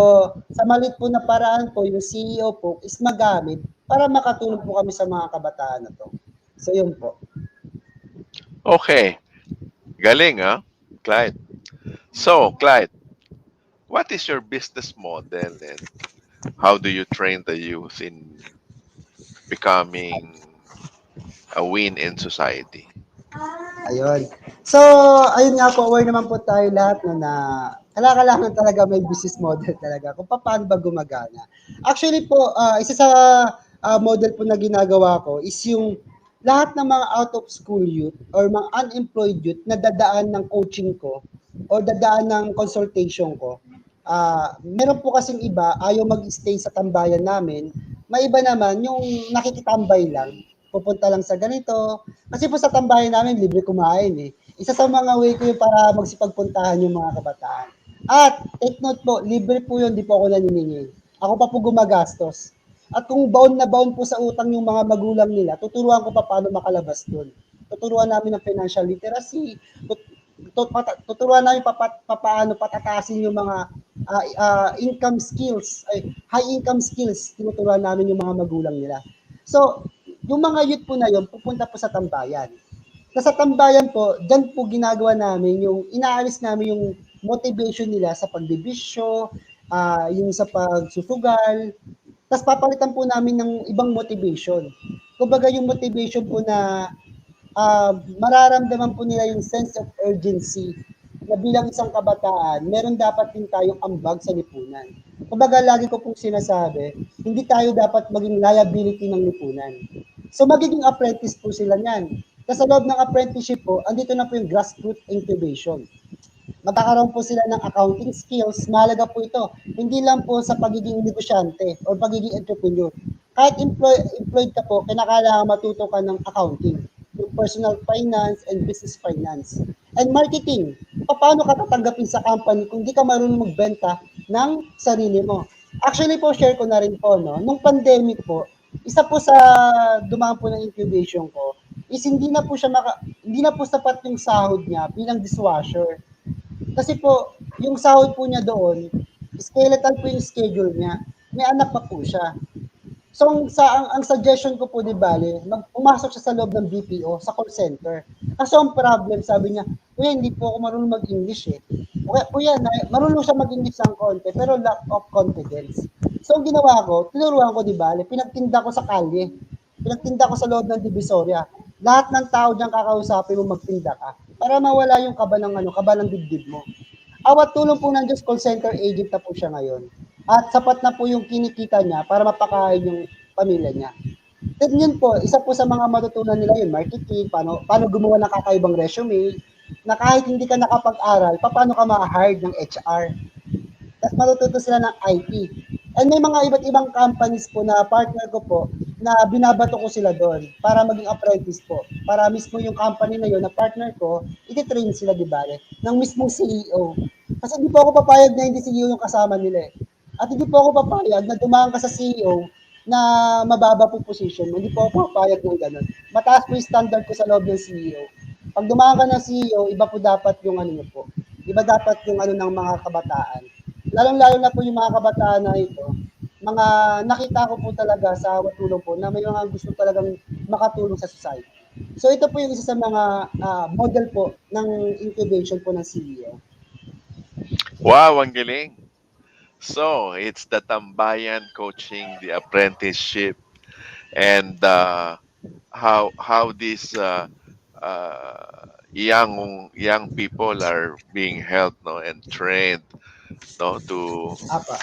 sa maliit po na paraan po, yung CEO po is magamit para makatulong po kami sa mga kabataan na to. So, yun po. Okay. Galing, ha? Clyde. So, Clyde, what is your business model and how do you train the youth in becoming a win in society? Ayun. So, ayun nga po, aware naman po tayo lahat no, na kailangan talaga may business model talaga kung paano ba gumagana. Actually po, isa sa model po na ginagawa ko is yung lahat ng mga out of school youth or mga unemployed youth na dadaan ng coaching ko or dadaan ng consultation ko. Meron po kasing iba, ayaw mag-stay sa tambayan namin. May iba naman, yung nakikitambay lang, pupunta lang sa ganito. Kasi po sa tambayan namin, libre kumain eh. Isa sa mga way ko yung para magsipagpuntahan yung mga kabataan. At take note po, libre po yun, di po ako naniningil. Ako pa po gumagastos. At kung bound na bound po sa utang yung mga magulang nila, tuturuan ko pa paano makalabas doon. Tuturuan namin ng financial literacy, tuturuan namin paano patatasin yung mga income skills, high income skills, tinuturuan namin yung mga magulang nila. So, yung mga youth po na yun, pupunta po sa tambayan. Sa tambayan po, dyan po ginagawa namin yung, inaalis namin yung motivation nila sa pagbibisyo, yung sa pagsusugal, tapos papalitan po namin ng ibang motivation. Kumbaga yung motivation po na mararamdaman po nila yung sense of urgency na bilang isang kabataan, meron dapat din tayong ambag sa lipunan. Kumbaga lagi ko pong sinasabi, hindi tayo dapat maging liability ng lipunan. So magiging apprentice po sila niyan. Kasi sa loob ng apprenticeship po, andito na po yung grassroots incubation. Magkakaroon po sila ng accounting skills, mahalaga po ito. Hindi lang po sa pagiging negosyante o pagiging entrepreneur. Kahit employed ka po, kinakailangan matuto ka ng accounting, yung personal finance and business finance. And marketing, paano ka tatanggapin sa company kung di ka marunong magbenta ng sarili mo. Actually po, share ko na rin po, no? Nung pandemic po, isa po sa dumaan po ng incubation ko, is hindi na po sapat yung sahod niya bilang dishwasher. Kasi po, yung sahod po niya doon, skeletal po yung schedule niya. May anak pa po siya. So, ang suggestion ko po, di bale, pumasok siya sa loob ng BPO, sa call center. Kasi ang problem, sabi niya, kuya, hindi po ako marunong mag-English eh. Kuya, marunong siya mag-English ng konti, pero lack of confidence. So, ang ginawa ko, tinuruan ko, di bale, pinagtinda ko sa kalye. Pinagtinda ko sa loob ng Divisoria. Lahat ng tao diyan kakausapin mo, magtinda ka para mawala yung kaba ng dibdib mo. Awat tulong po ng Diyos, call center agent na po siya ngayon. At sapat na po yung kinikita niya para mapakain yung pamilya niya. Then yun po, isa po sa mga matutunan nila yun, marketing, paano gumawa ng kakaibang resume, na kahit hindi ka nakapag-aral, paano ka ma-hire ng HR. Tapos matututo sila ng IT. And may mga iba't ibang companies po na partner ko po na binabato ko sila doon para maging apprentice po. Para mismo yung company na yun, na partner ko, iti-train sila, di ba, ng mismong CEO. Kasi hindi po ako papayag na hindi CEO yung kasama nila eh. At hindi po ako papayag na dumaan ka sa CEO na mababa po position mo. Hindi po ako papayag ng ganun. Mataas po yung standard ko sa loob ng CEO. Pag dumaan ka ng CEO, iba po dapat yung ano po. Iba dapat yung ano ng mga kabataan. Lalong-lalo na po yung mga kabataan na ito, mga nakita ko po talaga sa tulong po na may mga gusto talagang makatulong sa society. So ito po yung isa sa mga model po ng incubation po ng CEO. Wow, ang galing. So it's the tambayan coaching, the apprenticeship, and how these young people are being helped, no, and trained, no, Apa,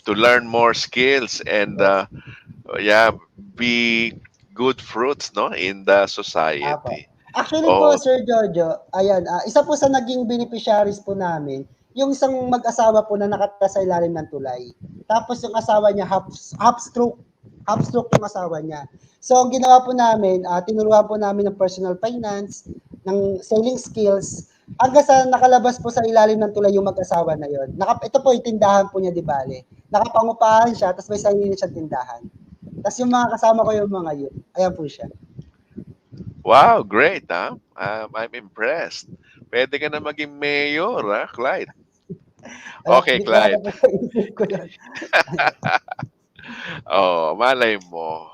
to learn more skills and yes. yeah, be good fruits, no, in the Apo. society. Actually po, Oh, Sir Jojo, ayan, isa po sa naging beneficiaries po namin, yung isang mag-asawa po na nakatira sa ilalim ng tulay. Tapos yung asawa niya, half stroke yung asawa niya. So, ang ginawa po namin, tinuruan po namin ng personal finance, ng selling skills, hanggang sa nakalabas po sa ilalim ng tulay yung mag-asawa na yon. Ito po yung tindahan po niya, di bale. Nakapangupahan siya, tapos may sarili siyang tindahan. Tapos yung mga kasama ko yung mga yun. Ayan po siya. wow, great, huh? I'm impressed. Pwede ka na maging mayor, ha, Clyde? Wala, Okay, di, wala na Clyde. po sa isip ko yun. Oh, malay mo,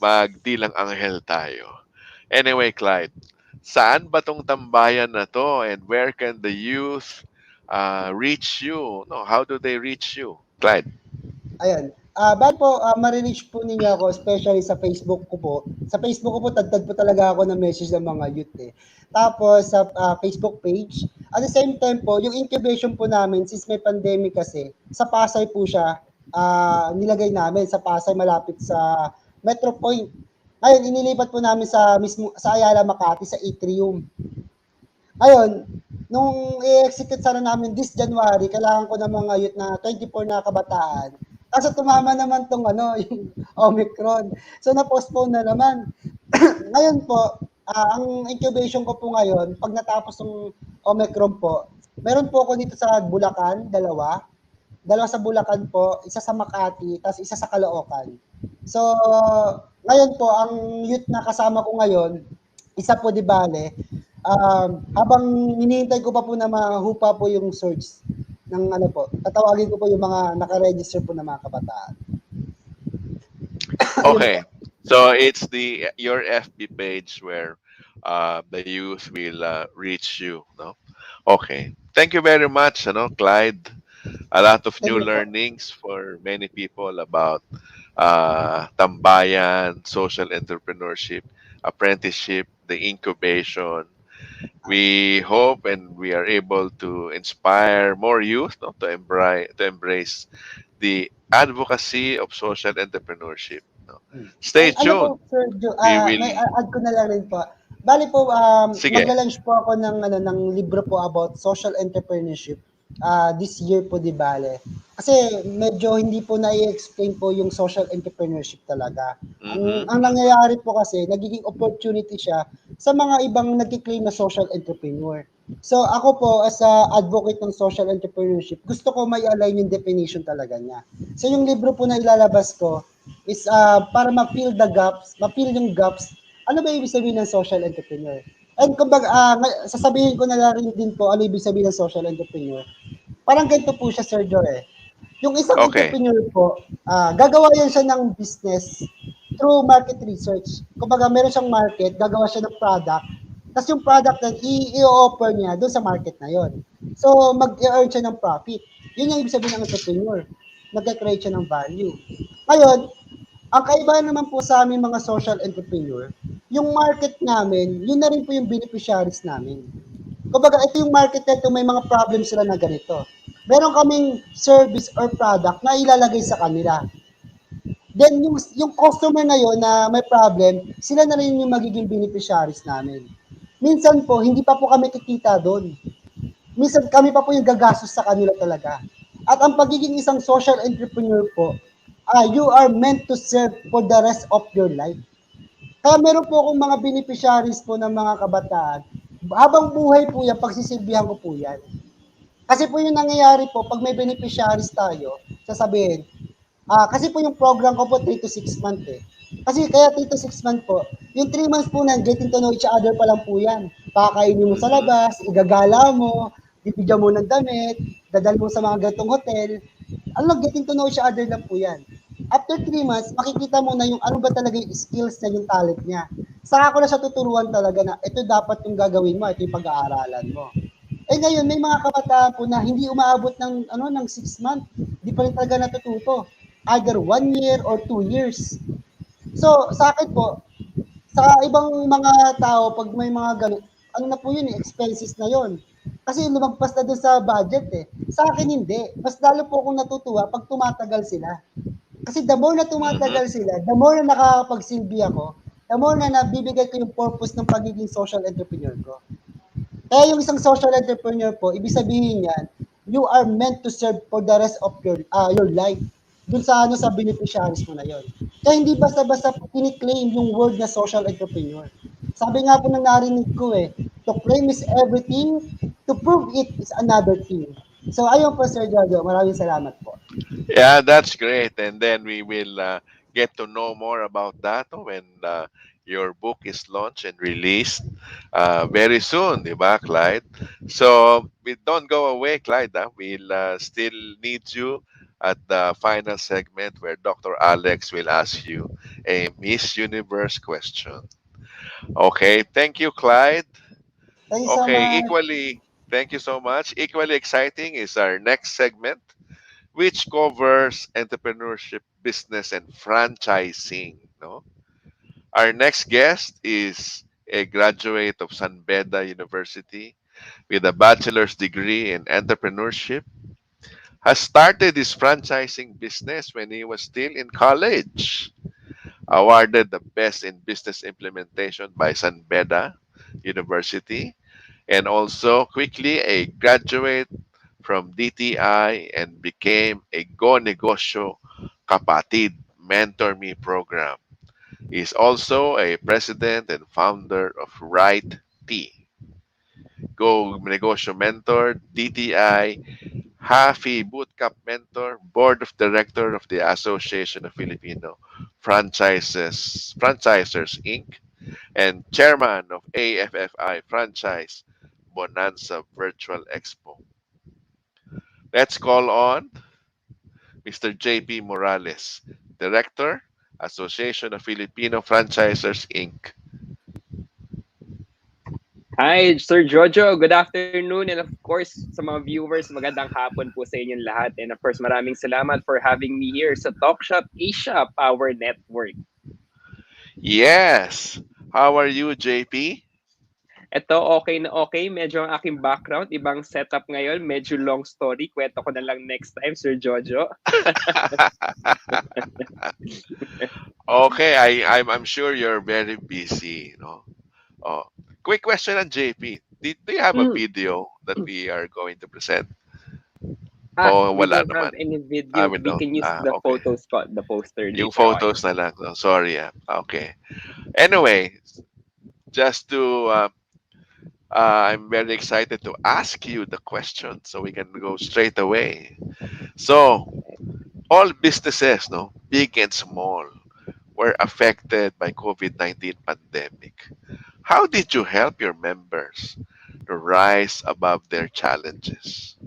magdilang anghel tayo. Anyway, Clyde, saan ba tong tambayan na to and where can the youth reach you? No, how do they reach you, Clyde? Ayun. Bali po, marireach po ninyo ako, especially sa Facebook ko po. Sa Facebook ko po, tagtad po talaga ako ng message ng mga youth eh. Tapos sa Facebook page. At the same time po, yung incubation po namin, since may pandemic kasi, sa Pasay po siya, nilagay namin sa Pasay malapit sa Metro Point. Ngayon, inilipat po namin sa mismo sa Ayala Makati sa Atrium. Ayun, nung i-execute sana namin this January, kailangan ko ng mga youth na 24 na kabataan. Kaso tumama naman tong ano, yung Omicron. So na-postpone na naman. Ngayon po, ang incubation ko po ngayon, pag natapos ng Omicron po, meron po ako dito sa Bulacan, dalawa. Dalawa sa Bulacan po, isa sa Makati, tapos isa sa Caloocan. So, ngayon po, ang youth na kasama ko ngayon, isa po di bale, habang hinihintay ko pa po na mahupa po yung search ng ano po, tatawagin ko po yung mga naka-register po na mga kabataan. Okay, so it's your FB page where the youth will reach you, no? Okay, thank you very much, Clyde. A lot of Thank new you po. learnings for many people about tambayan, social entrepreneurship, apprenticeship, the incubation. We hope and we are able to inspire more youth, no, to embrace the advocacy of social entrepreneurship. No? Stay Ano po, tuned. Sir Jo, We may will. add ko na lang rin po. Bali po, Sige. magla-launch po ako ng libro po about social entrepreneurship this year po di bale. Kasi medyo hindi po na-i-explain po yung social entrepreneurship talaga. Ang Mm-hmm. nangyayari po kasi, nagiging opportunity siya sa mga ibang nagki-claim na social entrepreneur. So ako po, as a advocate ng social entrepreneurship, gusto ko may align yung definition talaga niya. So yung libro po na ilalabas ko is para ma-fill the gaps, ma-fill yung gaps. Ano ba ibig sabihin ng social entrepreneur? And kumbaga, sasabihin ko na lang rin din po ano ibig sabihin ng social entrepreneur. Parang ganito po siya, Sir Joe eh. Yung isang Okay. entrepreneur po, gagawa yan siya ng business through market research. Kumbaga, meron siyang market, gagawa siya ng product, tapos yung product na i-offer niya doon sa market na yon. So, mag-earn siya ng profit. Yun yung ibig sabihin ng entrepreneur. Nag-create siya ng value. Ngayon, ang kaibahan naman po sa aming mga social entrepreneur, yung market namin, yun na rin po yung beneficiaries namin. Kumbaga, ito yung market na ito, may mga problems sila na ganito. Meron kaming service or product na ilalagay sa kanila. Then, yung customer na yon na may problem, sila na rin yung magiging beneficiaries namin. Minsan po, hindi pa po kami kikita doon. Minsan kami pa po yung gagastos sa kanila talaga. At ang pagiging isang social entrepreneur po, you are meant to serve for the rest of your life. Kaya meron po akong mga beneficiaries po ng mga kabataan. Habang buhay po yan, pagsisilbihan ko po yan. Kasi po yung nangyayari po, pag may beneficiaries tayo, sasabihin, kasi po yung program ko po 3 to 6 months eh. Kasi kaya 3 to 6 months po, yung 3 months po na getting to know each other pa lang po yan. Pakainin mo sa labas, igagala mo, bibigyan mo ng damit, dadal mo sa mga gatong hotel. Getting to know each other lang po yan. After 3 months, makikita mo na yung ano ba talaga yung skills na yung talent niya. Saka ko na siya tuturuan talaga na ito dapat yung gagawin mo, ito yung pag-aaralan mo. Eh ngayon, may mga kabataan po na hindi umaabot ng 6 months, hindi pa rin talaga natututo. Either 1 year or 2 years. So, sa akin po, sa ibang mga tao, pag may mga ganun, ano na po yun, expenses na yun. Kasi lumagpas na dun sa budget eh. Sa akin hindi. Mas lalo po akong natutuwa pag tumatagal sila. Kasi the more na Mhm. tumatagal sila, the more na nakakapagsilbi ako, the more na nabibigay ko yung purpose ng pagiging social entrepreneur ko. Kaya yung isang social entrepreneur po, ibig sabihin yan, you are meant to serve for the rest of your life. Dun sa beneficiaries mo na yon. Kaya hindi basta-basta kiniklaim yung word na social entrepreneur. Sabi nga po ng narinig ko to claim is everything, to prove it is another thing. So ayun po Sir Jojo, maraming salamat po. Yeah, that's great. And then we will get to know more about that when your book is launched and released very soon, di ba, Clyde? So we don't go away, Clyde. We'll still need you at the final segment where Dr. Alex will ask you a Miss Universe question. Okay, thank you, Clyde. Thank you so Okay, much. equally, thank you so much. Equally exciting is our next segment, which covers entrepreneurship, business, and franchising. No, our next guest is a graduate of San Beda University with a bachelor's degree in entrepreneurship. Has started his franchising business when he was still in college. Awarded the best in business implementation by San Beda University, and also quickly a graduate from DTI and became a Go Negosyo Kapatid Mentor Me program. He is also a president and founder of Right T, Go Negosyo Mentor, DTI, Hafi Bootcamp Mentor, Board of Director of the Association of Filipino Franchisers Inc., and Chairman of AFFI Franchise Bonanza Virtual Expo. Let's call on Mr. JP Morales, Director, Association of Filipino Franchisers Inc. Hi, Sir Jojo. Good afternoon. And of course, sa mga viewers, magandang hapon po sa inyong lahat. And of course, maraming salamat for having me here sa Talk.Shop Asia Power Network. Yes. How are you, JP? Ito, okay na okay. Medyo ang aking background, ibang setup ngayon. Medyo long story. Kwento ko na lang next time, Sir Jojo. Okay, I'm sure you're very busy, Oh, quick question on JP. Do you have a video that we are going to present? Oh, We wala don't have naman. any video. We We don't. can use the Okay. photos, the poster Yung later on. photos na lang. No? Sorry. Okay. Anyway, just to I'm very excited to ask you the question so we can go straight away. So, all businesses, no, big and small, were affected by COVID-19 pandemic. How did you help your members to rise above their challenges?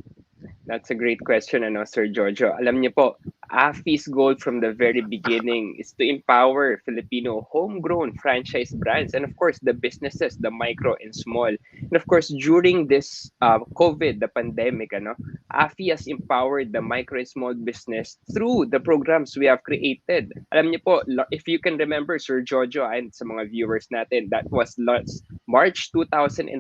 That's a great question, Sir Giorgio. Alam niyo po, AFI's goal from the very beginning is to empower Filipino homegrown franchise brands and, of course, the businesses, the micro and small. And, of course, during this COVID, the pandemic, AFI has empowered the micro and small business through the programs we have created. Alam niyo po, if you can remember, Sir Giorgio, and sa mga viewers natin, that was last March 2020.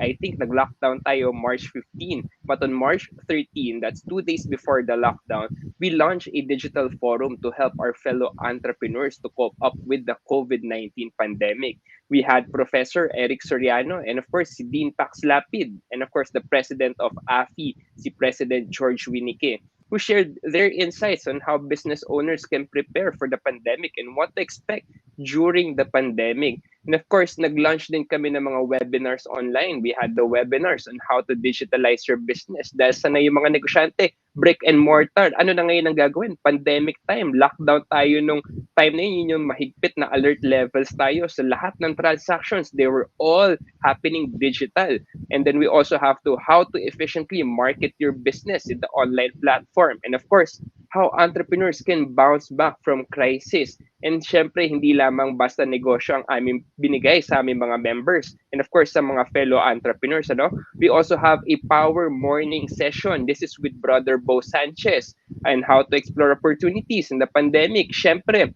I think nag-lockdown tayo March 15. But on March 13, that's 2 days before the lockdown, we launched a digital forum to help our fellow entrepreneurs to cope up with the COVID-19 pandemic. We had Professor Eric Soriano and of course si Dean Pax Lapid and of course the president of AFI, si President George Winike, who shared their insights on how business owners can prepare for the pandemic and what to expect during the pandemic. And of course, nag-launch din kami ng mga webinars online. We had the webinars on how to digitalize your business. Dahil sana yung mga negosyante, brick and mortar. Ano na ngayon ang gagawin? Pandemic time. Lockdown tayo nung time na yun yung mahigpit na alert levels tayo. So lahat ng transactions, they were all happening digital. And then we also have to how to efficiently market your business in the online platform. And of course, how entrepreneurs can bounce back from crisis. And syempre, hindi lamang basta negosyo ang aming binigay sa aming mga members. And of course, sa mga fellow entrepreneurs, ano? We also have a power morning session. This is with Brother Bo Sanchez and how to explore opportunities in the pandemic. Syempre,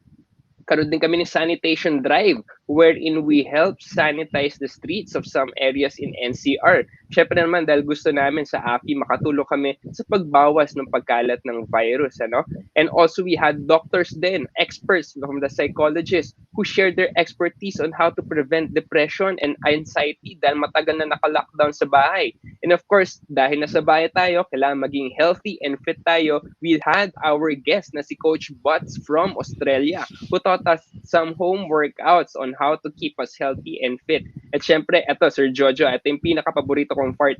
karoon din kami ng sanitation drive wherein we help sanitize the streets of some areas in NCR. Syempre naman dahil gusto namin sa AFI makatulong kami sa pagbawas ng pagkalat ng virus. Ano? And also we had doctors then, experts from the psychologists who shared their expertise on how to prevent depression and anxiety dahil matagal na naka-lockdown sa bahay. And of course, dahil nasa bahay tayo, kailangan maging healthy and fit tayo. We had our guest na si Coach Butts from Australia who taught us some home workouts on how to keep us healthy and fit. At syempre, eto, Sir Jojo, ito yung pinaka-paborito kong part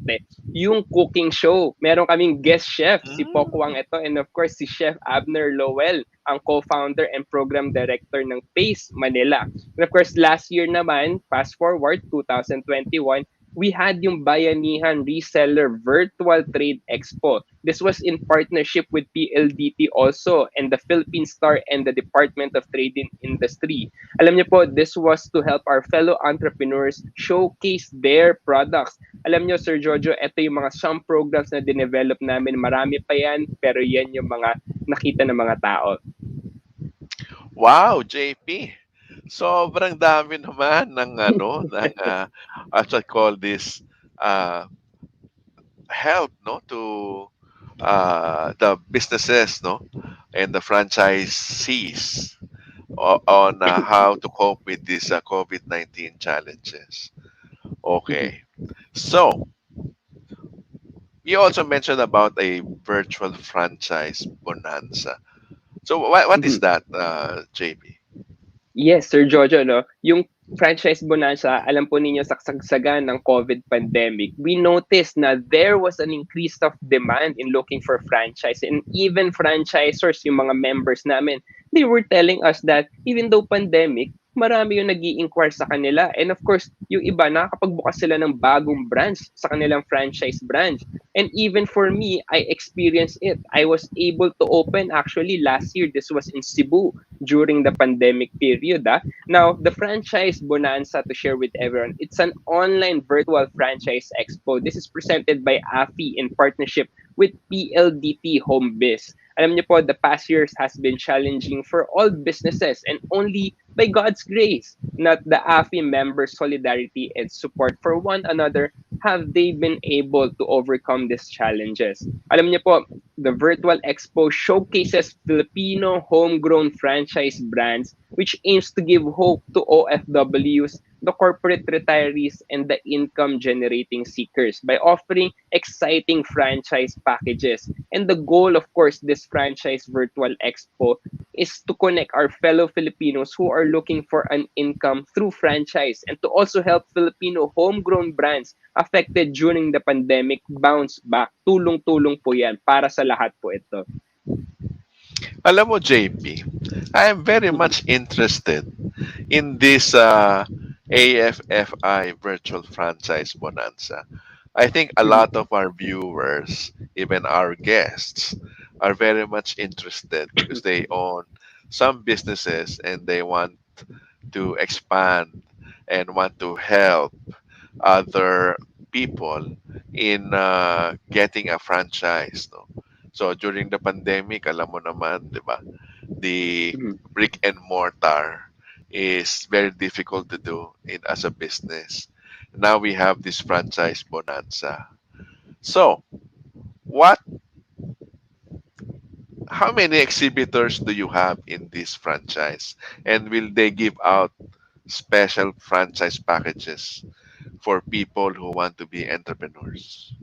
yung cooking show. Meron kaming guest chef, si Pokwang ito, and of course, si Chef Abner Lowell, ang co-founder and program director ng PACE Manila. And of course, last year naman, fast forward, 2021, we had yung Bayanihan Reseller Virtual Trade Expo. This was in partnership with PLDT also and the Philippine Star and the Department of Trade and Industry. Alam niyo po, this was to help our fellow entrepreneurs showcase their products. Alam niyo, Sir Jojo, ito yung mga some programs na dinevelop namin. Marami pa yan, pero yan yung mga nakita ng mga tao. Wow, JP. Sobrang dami naman ng I should call this help to the businesses and the franchisees on how to cope with these COVID-19 challenges. Okay. So, you also mentioned about a virtual franchise bonanza. So, what is that, JP? Yes, Sir Jojo, no? Yung franchise bonanza, alam po ninyo, saksagsagan ng COVID pandemic, we noticed na there was an increase of demand in looking for franchise. And even franchisors, yung mga members namin, they were telling us that even though pandemic, marami yung nag-i-inquire sa kanila. And of course, yung iba, nakakapagbukas sila ng bagong branch sa kanilang franchise branch. And even for me, I experienced it. I was able to open actually last year. This was in Cebu during the pandemic period. Now, the franchise bonanza to share with everyone, it's an online virtual franchise expo. This is presented by AFI in partnership with PLDT Home Biz. Alam niyo po, the past years has been challenging for all businesses and only by God's grace, not the AFI members' solidarity and support for one another, have they been able to overcome these challenges. Alam niyo po, the virtual expo showcases Filipino homegrown franchise brands which aims to give hope to OFWs, the corporate retirees, and the income-generating seekers by offering exciting franchise packages. And the goal, of course, this franchise virtual expo is to connect our fellow Filipinos who are looking for an income through franchise and to also help Filipino homegrown brands affected during the pandemic bounce back. Tulong-tulong po yan para sa lahat po ito. Alam mo, JP, I am very much interested in this AFFI virtual franchise bonanza. I think a lot of our viewers, even our guests, are very much interested because they own some businesses and they want to expand and want to help other people in getting a franchise. So during the pandemic, alam mo naman, di ba, the brick and mortar is very difficult to do as a business. Now we have this franchise bonanza. So, how many exhibitors do you have in this franchise? And will they give out special franchise packages for people who want to be entrepreneurs?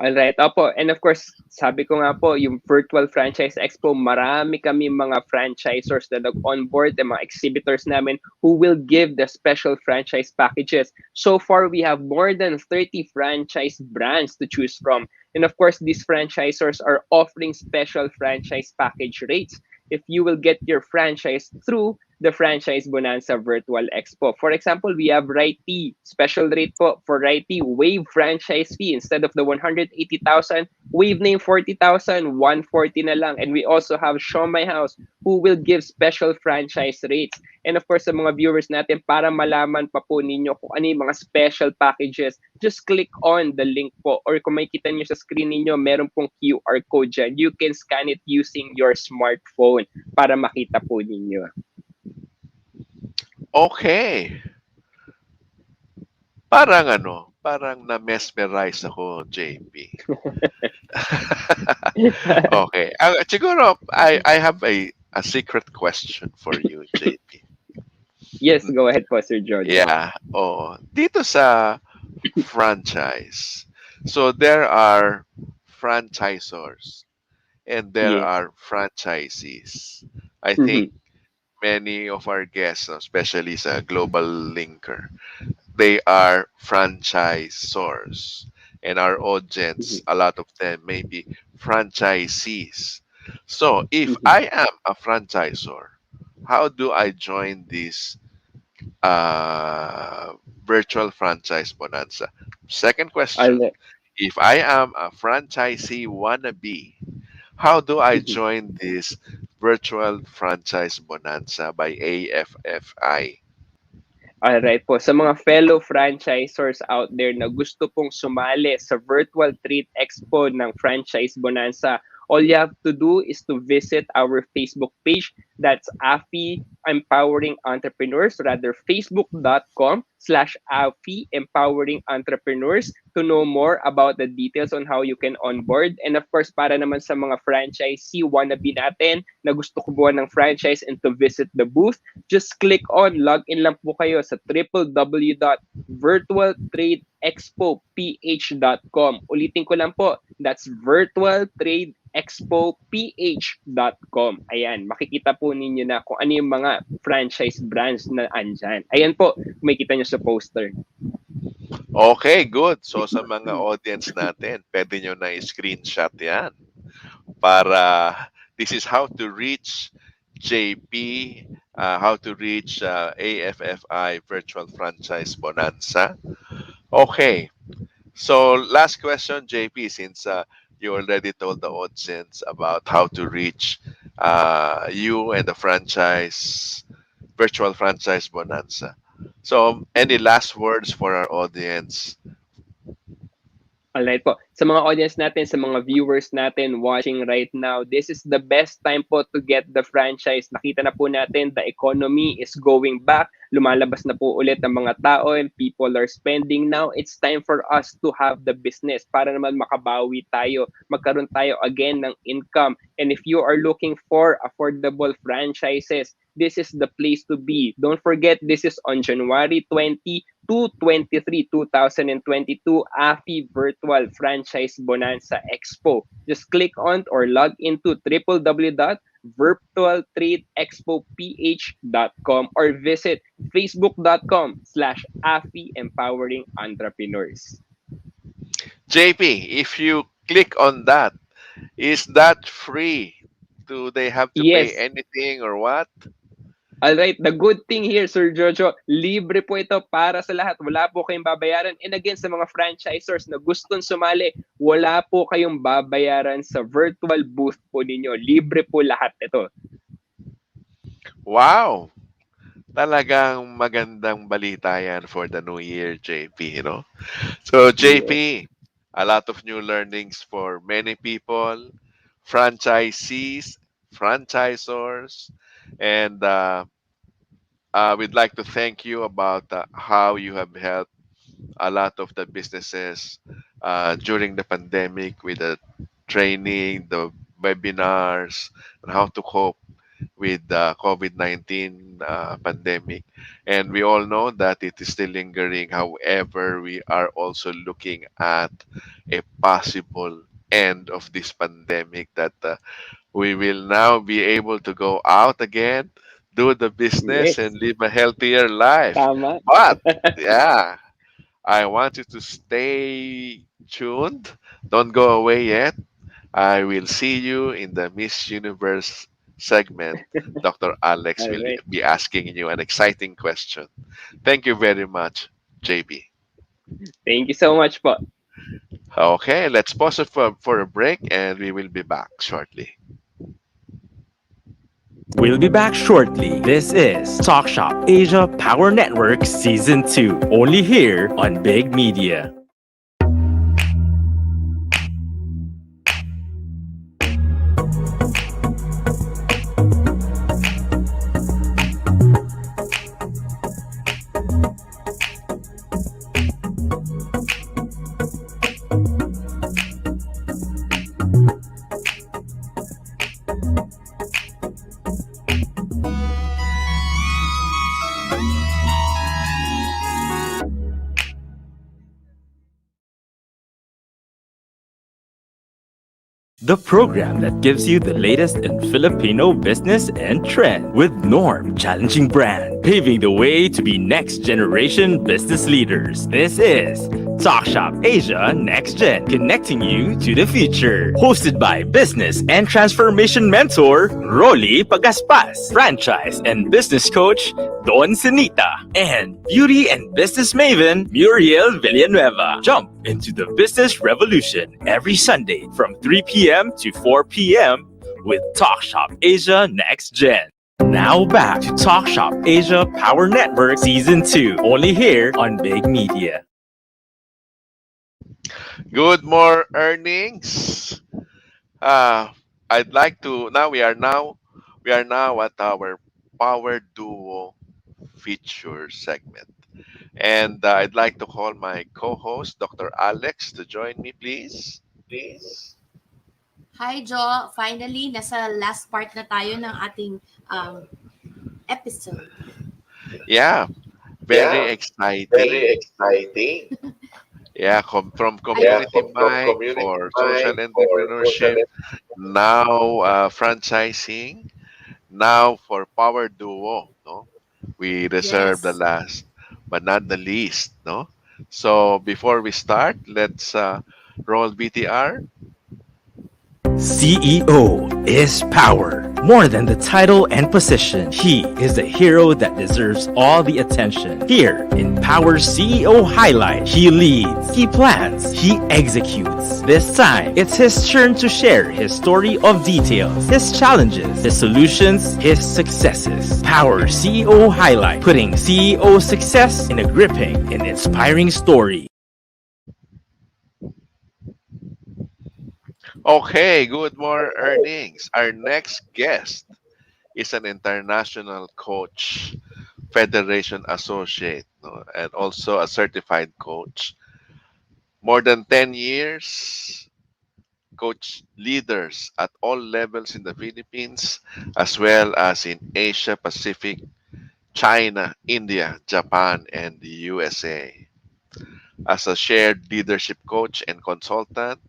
Alright, opo. And of course, sabi ko nga po, yung Virtual Franchise Expo, marami kami mga franchisors na nag-onboard, mga exhibitors namin who will give the special franchise packages. So far, we have more than 30 franchise brands to choose from. And of course, these franchisors are offering special franchise package rates. If you will get your franchise through the Franchise Bonanza Virtual Expo. For example, we have Righty, special rate po for Righty, waive franchise fee instead of the 180,000, waive name 40,000, 140 na lang. And we also have Show My House who will give special franchise rates. And of course, sa mga viewers natin, para malaman pa po ninyo kung ano yung mga special packages, just click on the link po. Or kung makikita nyo sa screen ninyo, meron pong QR code dyan. You can scan it using your smartphone para makita po ninyo. Okay. Parang na-mesmerize ako, JP. Okay. Siguro, I have a secret question for you, JP. Yes, go ahead po, Sir George. Yeah. Oh, dito sa franchise. So there are franchisors and there Yes. are franchisees. I think many of our guests, especially sa Global Linker, they are franchisors. And our audience, a lot of them may be franchisees. So if I am a franchisor, how do I join this uh, virtual franchise bonanza? Second question, if I am a franchisee wannabe, how do I join this virtual franchise bonanza by AFFI? Alright po, sa mga fellow franchisors out there na gusto pong sumali sa Virtual Trade Expo ng Franchise Bonanza, all you have to do is to visit our Facebook page. That's AFI Empowering Entrepreneurs, rather facebook.com/AFI Empowering Entrepreneurs to know more about the details on how you can onboard. And of course, para naman sa mga franchisee wannabe natin na gusto kumuha ng franchise and to visit the booth, just click on, log in lang po kayo sa www.virtualtradeexpoph.com. Ulitin ko lang po, that's virtualtradeexpoph.com. Ayan, makikita po ninyo na kung ano yung mga franchise brands na andyan. Ayan po, makikita nyo sa poster. Okay, good. So sa mga audience natin, pwede nyo na i-screenshot yan para this is how to reach JP, how to reach AFFI Virtual Franchise Bonanza. Okay, so last question, JP, since you already told the audience about how to reach you and the Virtual Franchise Bonanza. So, any last words for our audience? Alright po. Sa mga audience natin, sa mga viewers natin watching right now, this is the best time po to get the franchise. Nakita na po natin, the economy is going back. Lumalabas na po ulit ang mga tao and people are spending. Now, it's time for us to have the business para naman makabawi tayo. Magkaroon tayo again ng income. And if you are looking for affordable franchises, this is the place to be. Don't forget, this is on January 20 to 23, 2022, AFI Virtual Franchise Bonanza Expo. Just click on or log into www.virtualtradeexpoph.com or visit facebook.com/AFI Empowering Entrepreneurs. JP, if you click on that, is that free? Do they have to pay anything or what? Alright, the good thing here, Sir Jojo, libre po ito para sa lahat. Wala po kayong babayaran. And again, sa mga franchisors na gustong sumali, wala po kayong babayaran sa virtual booth po ninyo. Libre po lahat ito. Wow! Talagang magandang balita yan for the new year, JP, you know? So, JP, a lot of new learnings for many people, franchisees, franchisors, and we'd like to thank you about how you have helped a lot of the businesses during the pandemic with the training, the webinars, and how to cope with the COVID-19 pandemic. And we all know that it is still lingering. However, we are also looking at a possible end of this pandemic that we will now be able to go out again, do the business, and live a healthier life. Tama. But, yeah, I want you to stay tuned. Don't go away yet. I will see you in the Miss Universe segment, Dr. Alex All will right. be asking you an exciting question. Thank you very much, JB. Thank you so much po. Okay, let's pause it for a break and we will be back shortly. We'll be back shortly. This is Talk Shop Asia Power Network Season 2, only here on Big Media. The program that gives you the latest in Filipino business and trend with Norm Challenging Brand, paving the way to be next generation business leaders. This is Talk Shop Asia Next Gen, connecting you to the future. Hosted by business and transformation mentor Rolly Pagaspas, franchise and business coach Don Sinita, and beauty and business maven Muriel Villanueva. Jump into the business revolution every Sunday from 3 p.m. to 4 p.m. with Talk Shop Asia Next Gen. Now back to Talk Shop Asia Power Network Season 2, only here on Big Media. Good more earnings. Uh, I'd like to now we are now at our Power Duo feature segment. And I'd like to call my co-host, Dr. Alex, to join me, please. Hi, Jo. Finally, nasa last part na tayo ng ating um, episode. Yeah, very exciting. Yeah, from Community Mike for social entrepreneurship, now franchising, now for Power Duo. No, we reserve the Yes. last, but not the least. No, so before we start, let's roll BTR. CEO is power. More than the title and position, he is the hero that deserves all the attention. Here in Power CEO Highlight, he leads, he plans, he executes. This time, it's his turn to share his story of details, his challenges, his solutions, his successes. Power CEO Highlight, putting CEO success in a gripping and inspiring story. Okay, good more earnings. Our next guest is an international coach, Federation Associate, no, and also a certified coach. More than 10 years, coach leaders at all levels in the Philippines, as well as in Asia Pacific, China, India, Japan, and the USA. As a shared leadership coach and consultant,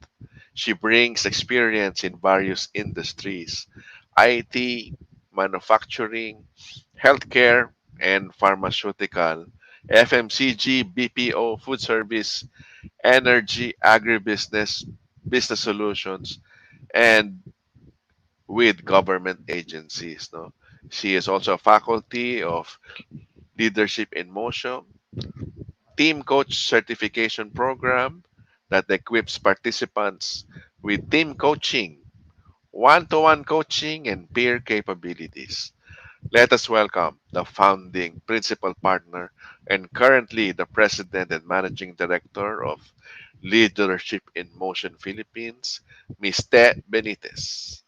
she brings experience in various industries: IT, manufacturing, healthcare, and pharmaceutical, FMCG, BPO, food service, energy, agribusiness, business solutions, and with government agencies. No? She is also a faculty of Leadership in Motion, team coach certification program that equips participants with team coaching, one-to-one coaching, and peer capabilities. Let us welcome the founding principal partner and currently the president and managing director of Leadership in Motion Philippines, Ms. Te Benitez.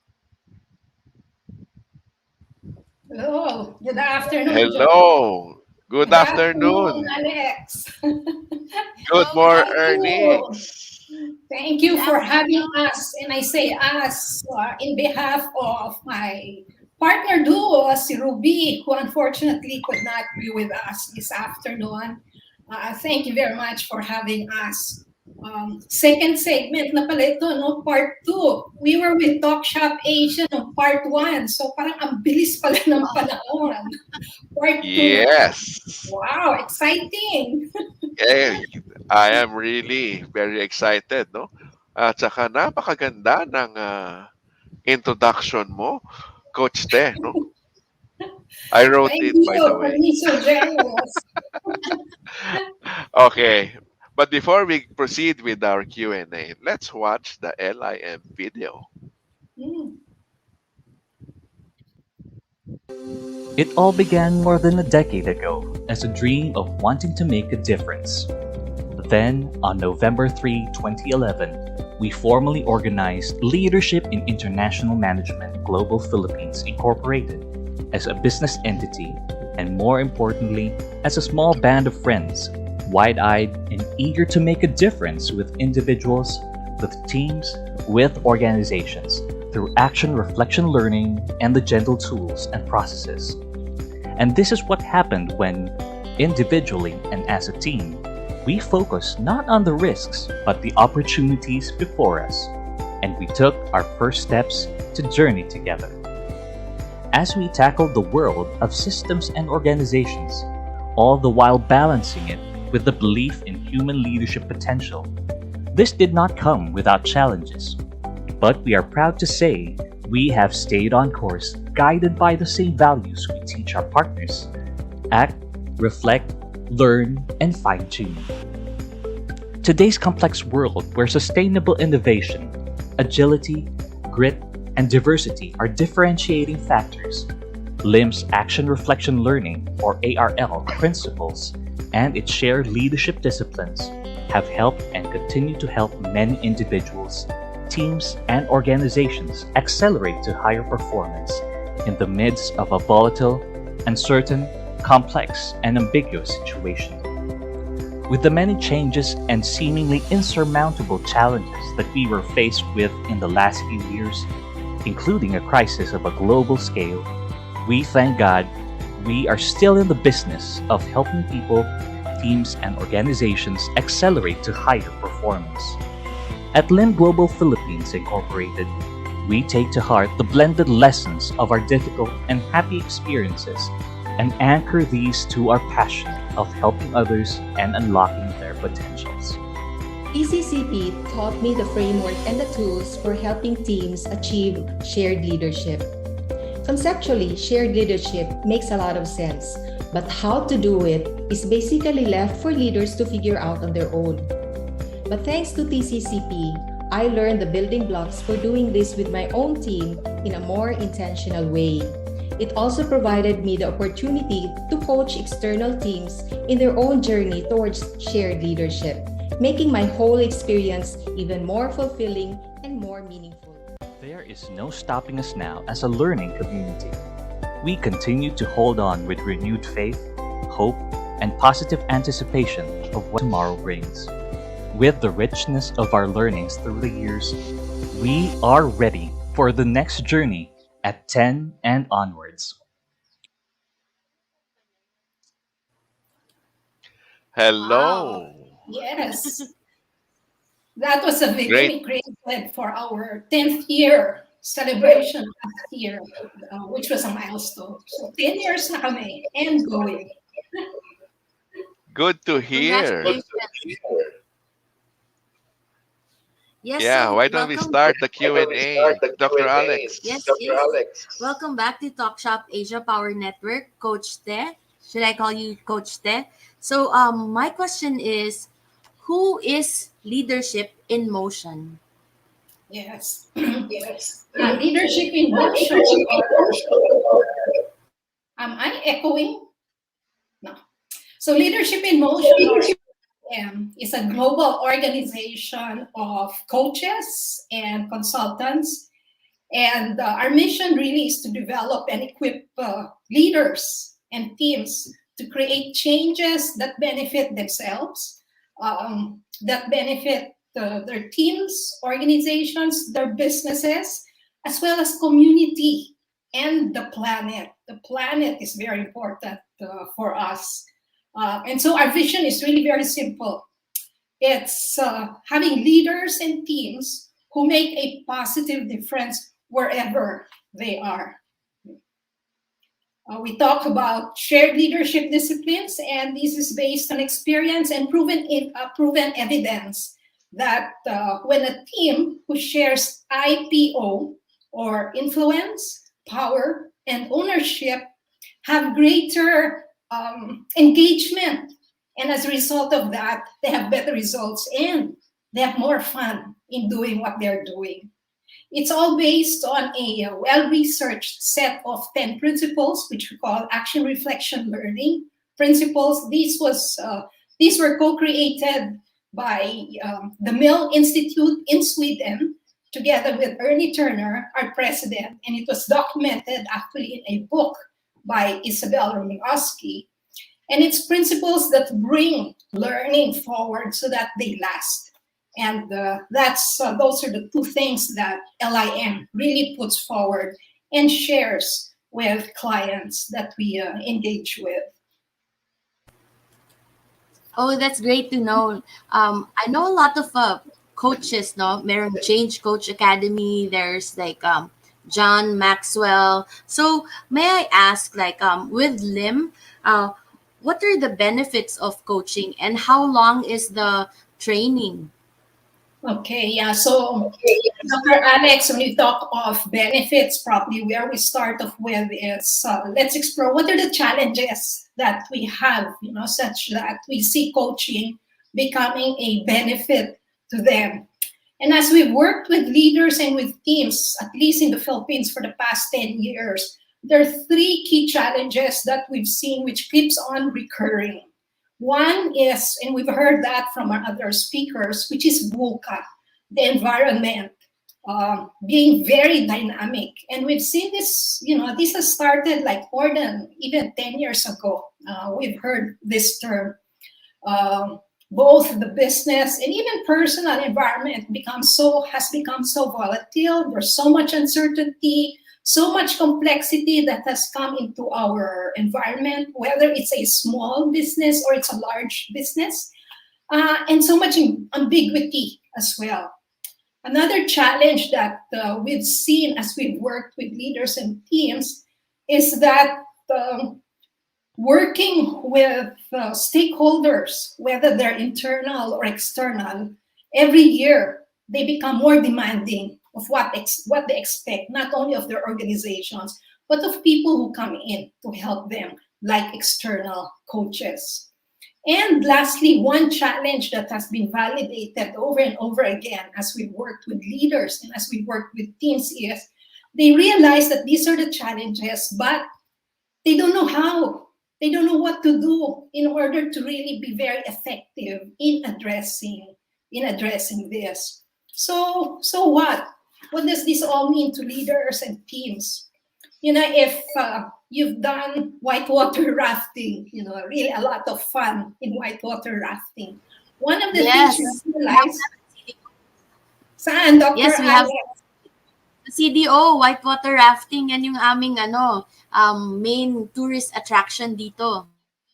Hello, good afternoon, Joe. Hello. Good Good afternoon, afternoon. Alex. Good Hello, good more Thank afternoon. you. earnings. Thank Good you for having afternoon. us. And I say us in behalf of my partner duo, si Ruby, who unfortunately could not be with us this afternoon. Thank you very much for having us. Second segment na pala ito, no? Part 2. We were with Talk Shop Asia no part 1. So parang ang bilis pala ng panahon. Part 2 na. Yes. Wow, exciting! Eh, I am really very excited, no? At saka napakaganda ng introduction mo. Coach Te, no? I wrote Thank it, you by the for way. being so generous. Okay. But before we proceed with our Q&A, let's watch the LIM video. Mm. It all began more than a decade ago as a dream of wanting to make a difference. Then, on November 3, 2011, we formally organized Leadership in International Management Global Philippines Incorporated as a business entity and, more importantly, as a small band of friends, wide-eyed and eager to make a difference with individuals, with teams, with organizations, through action, reflection, learning, and the gentle tools and processes. And this is what happened when, individually and as a team, we focused not on the risks, but the opportunities before us, and we took our first steps to journey together. As we tackled the world of systems and organizations, all the while balancing it with the belief in human leadership potential, this did not come without challenges. But we are proud to say we have stayed on course, guided by the same values we teach our partners: act, reflect, learn, and fine-tune. Today's complex world where sustainable innovation, agility, grit, and diversity are differentiating factors, LIM's Action Reflection Learning, or ARL, principles and its shared leadership disciplines have helped and continue to help many individuals, teams, and organizations accelerate to higher performance in the midst of a volatile, uncertain, complex, and ambiguous situation. With the many changes and seemingly insurmountable challenges that we were faced with in the last few years, including a crisis of a global scale, we thank God we are still in the business of helping people, teams, and organizations accelerate to higher performance. At LIM Global Philippines Incorporated, we take to heart the blended lessons of our difficult and happy experiences and anchor these to our passion of helping others and unlocking their potentials. ECCP taught me the framework and the tools for helping teams achieve shared leadership. Conceptually, shared leadership makes a lot of sense, but how to do it is basically left for leaders to figure out on their own. But thanks to TCCP, I learned the building blocks for doing this with my own team in a more intentional way. It also provided me the opportunity to coach external teams in their own journey towards shared leadership, making my whole experience even more fulfilling and more meaningful. There is no stopping us now as a learning community. We continue to hold on with renewed faith, hope, and positive anticipation of what tomorrow brings. With the richness of our learnings through the years, we are ready for the next journey at 10 and onwards. Wow. Hello. Yes. That was a victory Great. created for our 10th year celebration last year, which was a milestone. So 10 years na kami and going. Good to hear. Congratulations. Yes, Yeah, so why don't we welcome. start the Q&A? Dr. Alex. Yes, yes. Welcome back to Talk.Shop.Asia Power Network, Coach Te. Should I call you Coach Te? So, my question is, who is leadership in motion? Yes. Yes. Leadership in motion. Am I echoing? No. So Leadership in Motion, or is a global organization of coaches and consultants. And our mission really is to develop and equip leaders and teams to create changes that benefit themselves, that benefit their teams, organizations, their businesses, as well as community and the planet. The planet is very important for us. And so our vision is really very simple. It's having leaders and teams who make a positive difference wherever they are. We talk about shared leadership disciplines, and this is based on experience and proven evidence that when a team who shares IPO, or influence, power and ownership have greater engagement. And as a result of that, they have better results and they have more fun in doing what they're doing. It's all based on a well-researched set of 10 principles, which we call action, reflection, learning principles. These were co-created by the Mill Institute in Sweden, together with Ernie Turner, our president, and it was documented actually in a book by Isabel Romanowski. And it's principles that bring learning forward so that they last. And those are the two things that LIM really puts forward and shares with clients that we engage with. Oh, that's great to know. I know a lot of coaches, no? Merong Change Coach Academy. There's like John Maxwell. So may I ask, like with LIM, what are the benefits of coaching and how long is the training? Okay, yeah. So, Dr. Alex, when you talk of benefits, probably where we start off with is let's explore what are the challenges that we have, such that we see coaching becoming a benefit to them. And as we've worked with leaders and with teams, at least in the Philippines for the past 10 years, there are three key challenges that we've seen which keeps on recurring. One is, and we've heard that from our other speakers, which is VUCA, the environment, being very dynamic. And we've seen this, this has started like more than even 10 years ago. We've heard this term. Both the business and even personal environment has become so volatile. There's so much uncertainty, so much complexity that has come into our environment, whether it's a small business or it's a large business, and so much ambiguity as well. Another challenge that we've seen as we've worked with leaders and teams is that working with stakeholders, whether they're internal or external, every year they become more demanding of what they expect, not only of their organizations, but of people who come in to help them, like external coaches. And lastly, one challenge that has been validated over and over again as we've worked with leaders and as we work with teams is they realize that these are the challenges, but they don't know how. They don't know what to do in order to really be very effective in addressing this. So what? What does this all mean to leaders and teams? If you've done whitewater rafting, really a lot of fun in whitewater rafting. One of the things you realize, saan, Dr. Yes, we have CDO, whitewater rafting, yan yung aming main tourist attraction dito.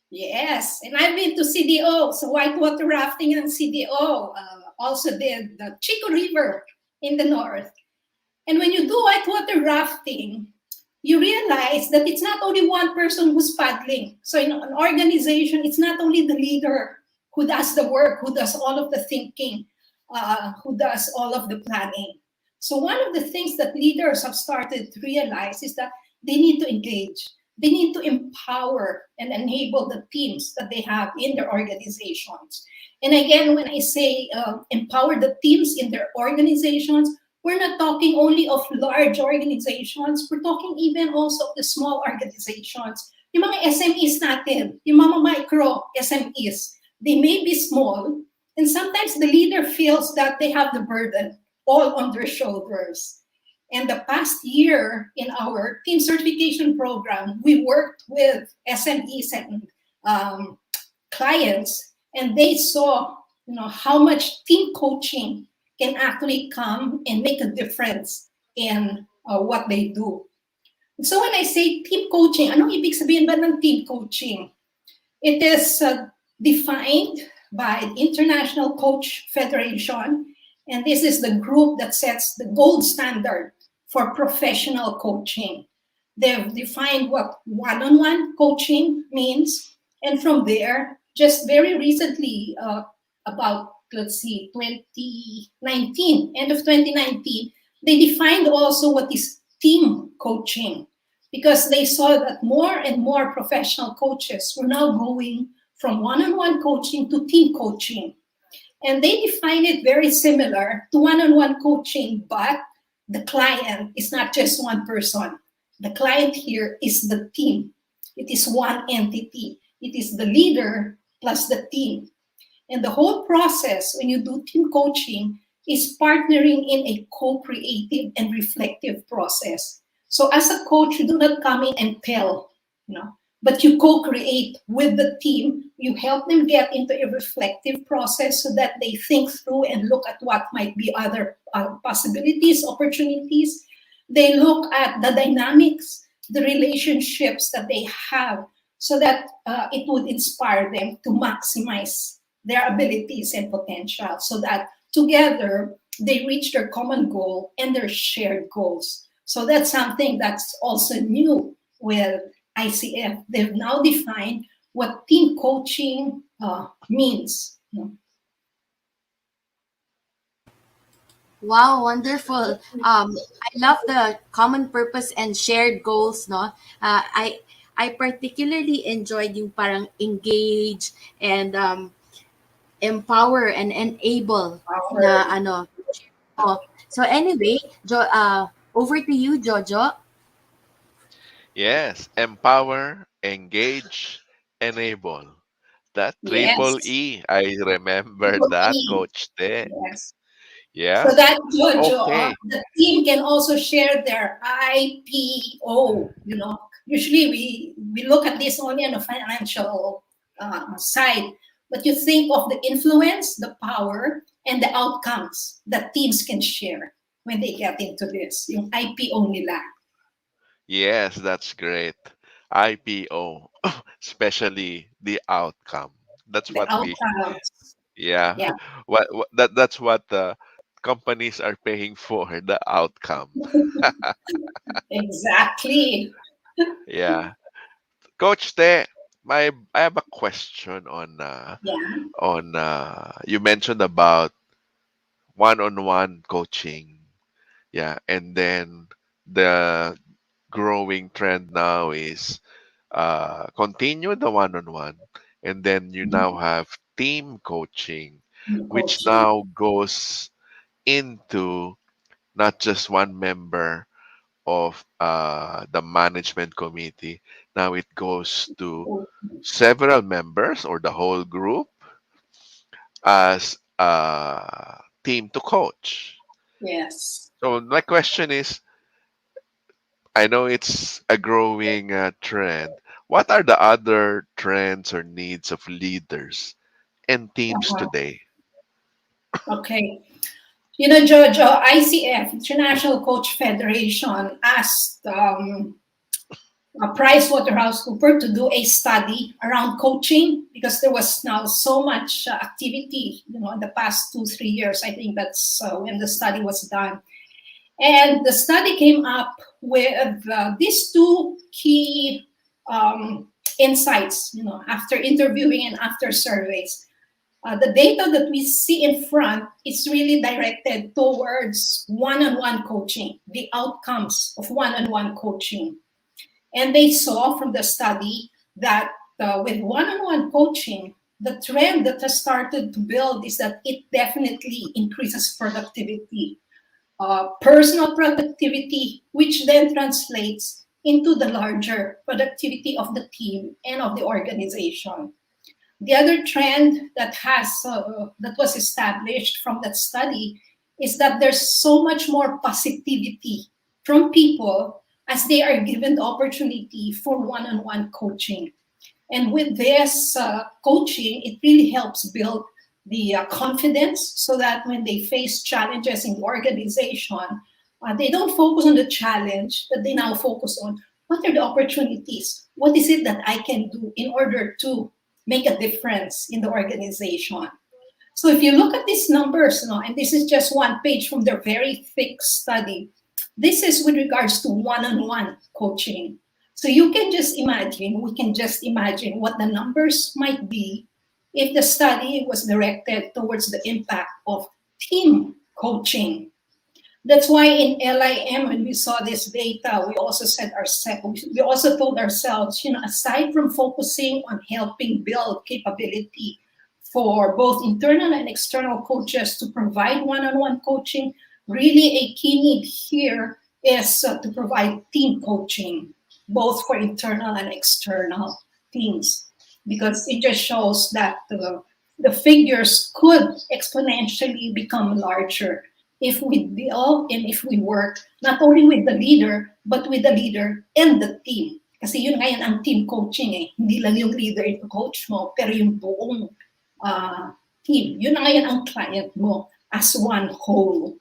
Yes, and I've been to CDO, so whitewater rafting and CDO. Also did the Chico River in the north. And when you do whitewater rafting, you realize that it's not only one person who's paddling. So in an organization, it's not only the leader who does the work, who does all of the thinking, who does all of the planning. So one of the things that leaders have started to realize is that they need to engage. They need to empower and enable the teams that they have in their organizations. And again, when I say empower the teams in their organizations, we're not talking only of large organizations, we're talking even also of the small organizations. Yung mga SMEs natin, yung mga micro SMEs, they may be small, and sometimes the leader feels that they have the burden all on their shoulders. And the past year in our team certification program, we worked with SMEs and clients, and they saw how much team coaching can actually come and make a difference in what they do. So when I say team coaching, anong ibig sabihin ba ng team coaching? It is defined by the International Coach Federation, and this is the group that sets the gold standard for professional coaching. They've defined what one-on-one coaching means, and from there, just very recently, about 2019, end of 2019, they defined also what is team coaching, because they saw that more and more professional coaches were now going from one-on-one coaching to team coaching. And they define it very similar to one-on-one coaching, but the client is not just one person. The client here is the team. It is one entity. It is the leader plus the team. And the whole process, when you do team coaching, is partnering in a co-creative and reflective process. So as a coach, you do not come in and tell, but you co-create with the team. You help them get into a reflective process so that they think through and look at what might be other possibilities, opportunities. They look at the dynamics, the relationships that they have, so that it would inspire them to maximize their abilities and potential, so that together they reach their common goal and their shared goals. So that's something that's also new with ICF. They've now defined what team coaching means. Wow, wonderful. I love the common purpose and shared goals, no? I particularly enjoyed yung parang engage and empower and enable na ano. Oh. So anyway, over to you, Jojo. Yes, empower, engage, enable. That triple Yes. E. I remember Triple that, E. Coach Te. Yes. Yeah. So that, Jojo, Okay. the team can also share their IPO. Usually we look at this only on the financial side, but you think of the influence, the power, and the outcomes that teams can share when they get into this. Yung IPO nila. Yes, that's great. IPO, especially the outcome. That's The what we, outcomes. yeah, Yeah. that's what the companies are paying for, the outcome. Exactly. Yeah. Coach Te, I have a question Yeah. you mentioned about one-on-one coaching. Yeah, and then the growing trend now is continue the one-on-one, and then you now have team coaching, which Coaching. now goes into not just one member of the management committee. Now it goes to several members or the whole group as a team to coach. Yes. So my question is, I know it's a growing trend. What are the other trends or needs of leaders and teams Uh-huh. today? Okay. Jojo, ICF, International Coach Federation, asked PricewaterhouseCoopers to do a study around coaching, because there was now so much activity, in the past 2-3 years. I think that's when the study was done. And the study came up with these two key insights, after interviewing and after surveys. The data that we see in front is really directed towards one-on-one coaching, the outcomes of one-on-one coaching. And they saw from the study that with one-on-one coaching, the trend that has started to build is that it definitely increases productivity, personal productivity, which then translates into the larger productivity of the team and of the organization. The other trend that was established from that study is that there's so much more positivity from people as they are given the opportunity for one-on-one coaching. And with this coaching, it really helps build the confidence, so that when they face challenges in the organization, they don't focus on the challenge, but they now focus on what are the opportunities? What is it that I can do in order to make a difference in the organization? So if you look at these numbers, and this is just one page from their very thick study, this is with regards to one-on-one coaching. So we can just imagine what the numbers might be if the study was directed towards the impact of team coaching. That's why in LIM, when we saw this data, we also said ourselves, we also told ourselves, aside from focusing on helping build capability for both internal and external coaches to provide one-on-one coaching, really a key need here is to provide team coaching, both for internal and external teams, because it just shows that the figures could exponentially become larger if we deal and if we work not only with the leader, but with the leader and the team. Kasi yun ngayon ang team coaching eh. Hindi lang yung leader yung coach mo, pero yung buong team. Yun na ngayon ang client mo as one whole.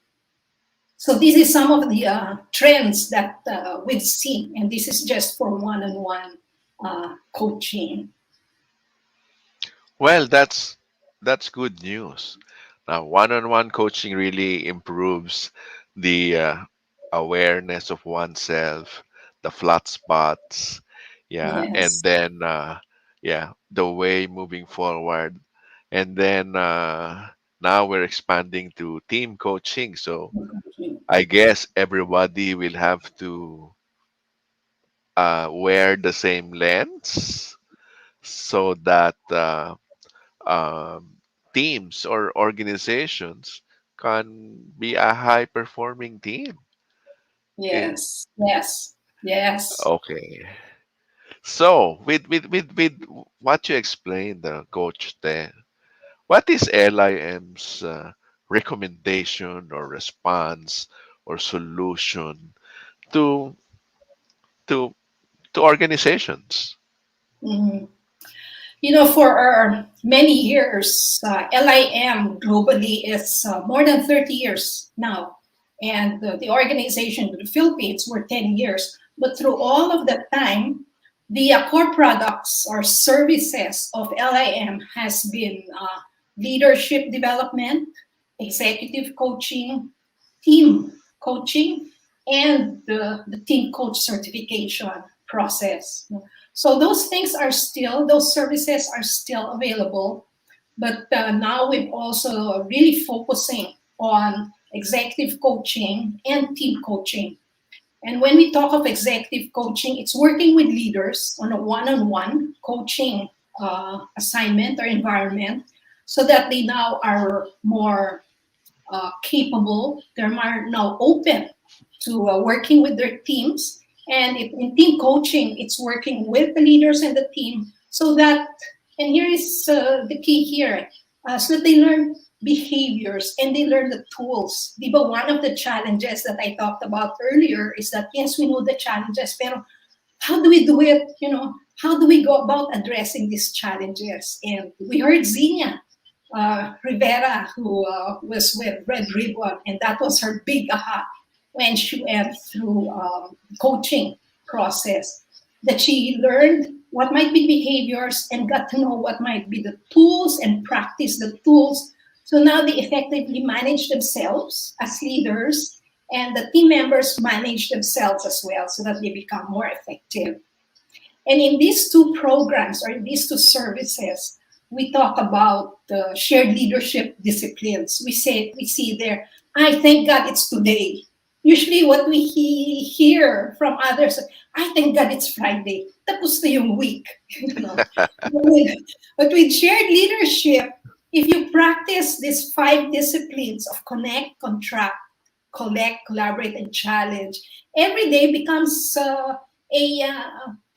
So this is some of the trends that we've seen, and this is just for one-on-one coaching. Well, that's good news. Now, one-on-one coaching really improves the awareness of oneself, the flat spots, yeah, and Yes. then the way moving forward, and then now we're expanding to team coaching. So I guess everybody will have to wear the same lens so that um, teams or organizations can be a high performing team. Eh, Yes. Yes. Yes. okay. So with what you explained, Coach Te, what is LIM's recommendation or response or solution to to to organizations? Mhm. For many years, LIM globally is more than 30 years now. And the organization in the Philippines were 10 years. But through all of that time, the core products or services of LIM has been leadership development, executive coaching, team coaching, and the team coach certification process. So those services are still available, but now we're also really focusing on executive coaching and team coaching. And when we talk of executive coaching, it's working with leaders on a one-on-one coaching assignment or environment so that they now are more capable, they're more now open to working with their teams. And in team coaching, it's working with the leaders and the team so that, and here is the key here, so that they learn behaviors and they learn the tools. Diba, one of the challenges that I talked about earlier is that, yes, we know the challenges, pero how do we do it? How do we go about addressing these challenges? And we heard Zenia Rivera, who was with Red Ribbon, and that was her big aha when she went through coaching process, that she learned what might be behaviors and got to know what might be the tools and practice the tools. So now they effectively manage themselves as leaders, and the team members manage themselves as well so that they become more effective. And in these two programs or in these two services, we talk about the shared leadership disciplines. We see there, I thank God it's today. Usually what we hear from others, I thank God it's Friday. Tapos na yung week. But with shared leadership, if you practice these 5 disciplines of connect, contract, collect, collaborate, and challenge, every day becomes an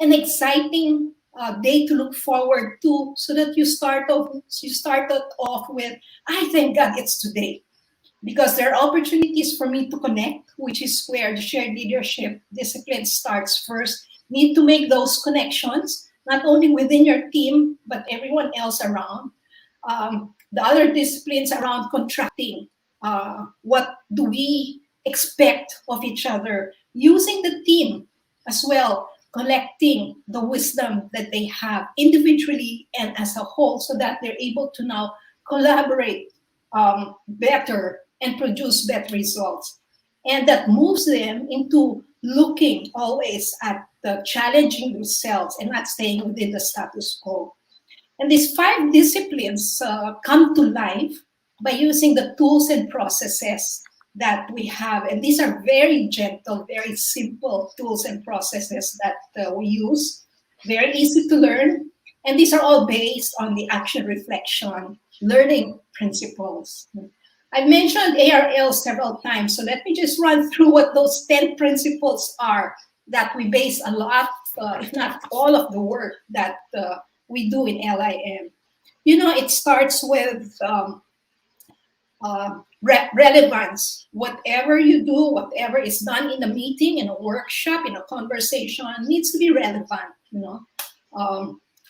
exciting day to look forward to, so that you started off with, I thank God it's today, because there are opportunities for me to connect, which is where the shared leadership discipline starts first. Need to make those connections, not only within your team, but everyone else around. The other disciplines around contracting, what do we expect of each other, using the team as well, collecting the wisdom that they have individually and as a whole, so that they're able to now collaborate better and produce better results. And that moves them into looking always at challenging themselves and not staying within the status quo. And these 5 disciplines come to life by using the tools and processes that we have. And these are very gentle, very simple tools and processes that we use, very easy to learn. And these are all based on the action reflection learning principles. I mentioned ARL several times, so let me just run through what those 10 principles are that we base a lot, if not all of the work that we do in LIM. You know, it starts with relevance. Whatever you do, whatever is done in a meeting, in a workshop, in a conversation, needs to be relevant, you know.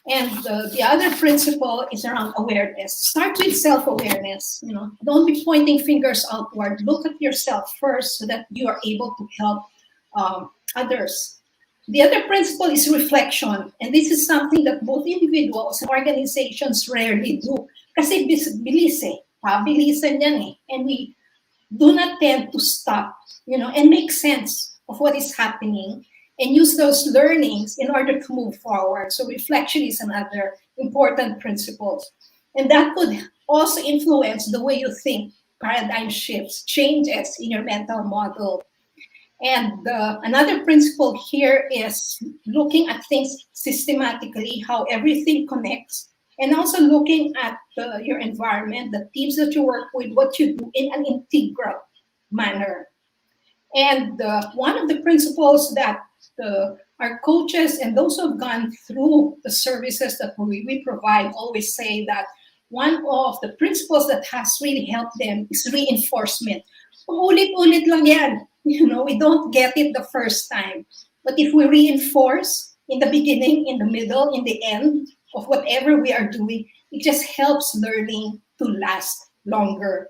And the other principle is around awareness. Start with self-awareness. You know, don't be pointing fingers outward. Look at yourself first so that you are able to help others. The other principle is reflection. And this is something that both individuals and organizations rarely do. Kasi bilis eh. Pabilisan yan eh. And we do not tend to stop, you know, and make sense of what is happening and use those learnings in order to move forward. So reflection is another important principle. And that could also influence the way you think, paradigm shifts, changes in your mental model. And another principle here is looking at things systematically, how everything connects, and also looking at your environment, the teams that you work with, what you do in an integral manner. And one of the principles that our coaches and those who have gone through the services that we provide always say that one of the principles that has really helped them is reinforcement. Ulit-ulit lang yan. You know, we don't get it the first time. But if we reinforce in the beginning, in the middle, in the end of whatever we are doing, it just helps learning to last longer.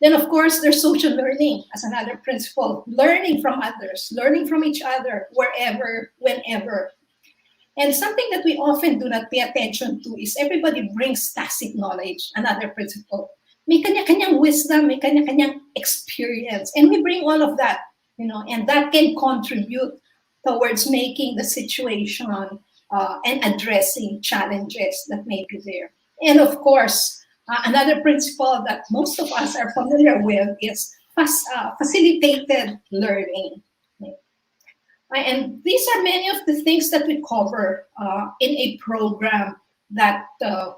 Then, of course, there's social learning as another principle. Learning from others, learning from each other, wherever, whenever. And something that we often do not pay attention to is everybody brings tacit knowledge, another principle. May kanya-kanyang wisdom, may kanya-kanyang experience. And we bring all of that, you know, and that can contribute towards making the situation and addressing challenges that may be there. And of course, another principle that most of us are familiar with is facilitated learning. And these are many of the things that we cover in a program that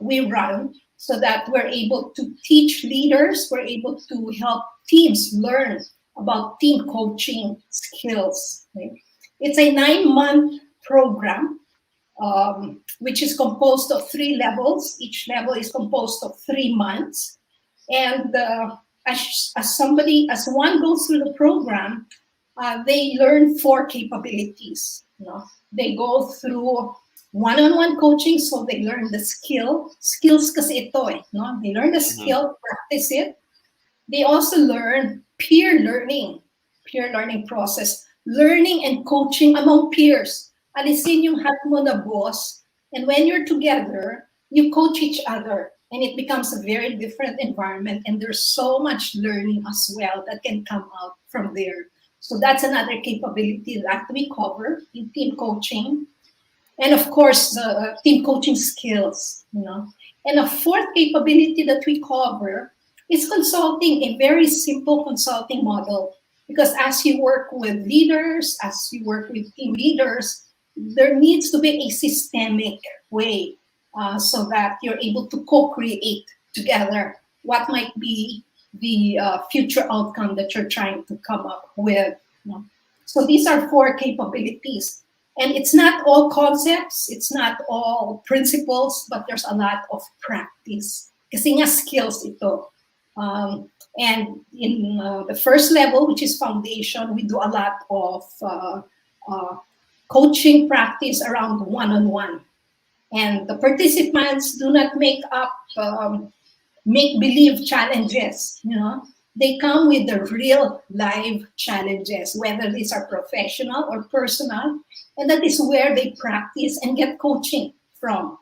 we run so that we're able to teach leaders, we're able to help teams learn about team coaching skills. It's a 9-month program which is composed of 3 levels. Each level is composed of 3 months. And as one goes through the program, they learn 4 capabilities. You know, they go through one-on-one coaching, so they learn the skills kasi ito eh. No? They learn the skill, practice it. They also learn peer learning process, learning and coaching among peers. Alisin yung hat mo na boss, and when you're together, you coach each other, and it becomes a very different environment, and there's so much learning as well that can come out from there. So that's another capability that we cover in team coaching. And of course, team coaching skills, you know. And a 4th capability that we cover is consulting, a very simple consulting model. Because as you work with leaders, as you work with team leaders, there needs to be a systemic way so that you're able to co-create together what might be the future outcome that you're trying to come up with. You know? So these are 4 capabilities. And it's not all concepts, it's not all principles, but there's a lot of practice. Kasi nga skills ito. And in the first level, which is foundation, we do a lot of coaching practice around one-on-one. And the participants do not make up make-believe challenges, you know. They come with the real live challenges, whether these are professional or personal, and that is where they practice and get coaching from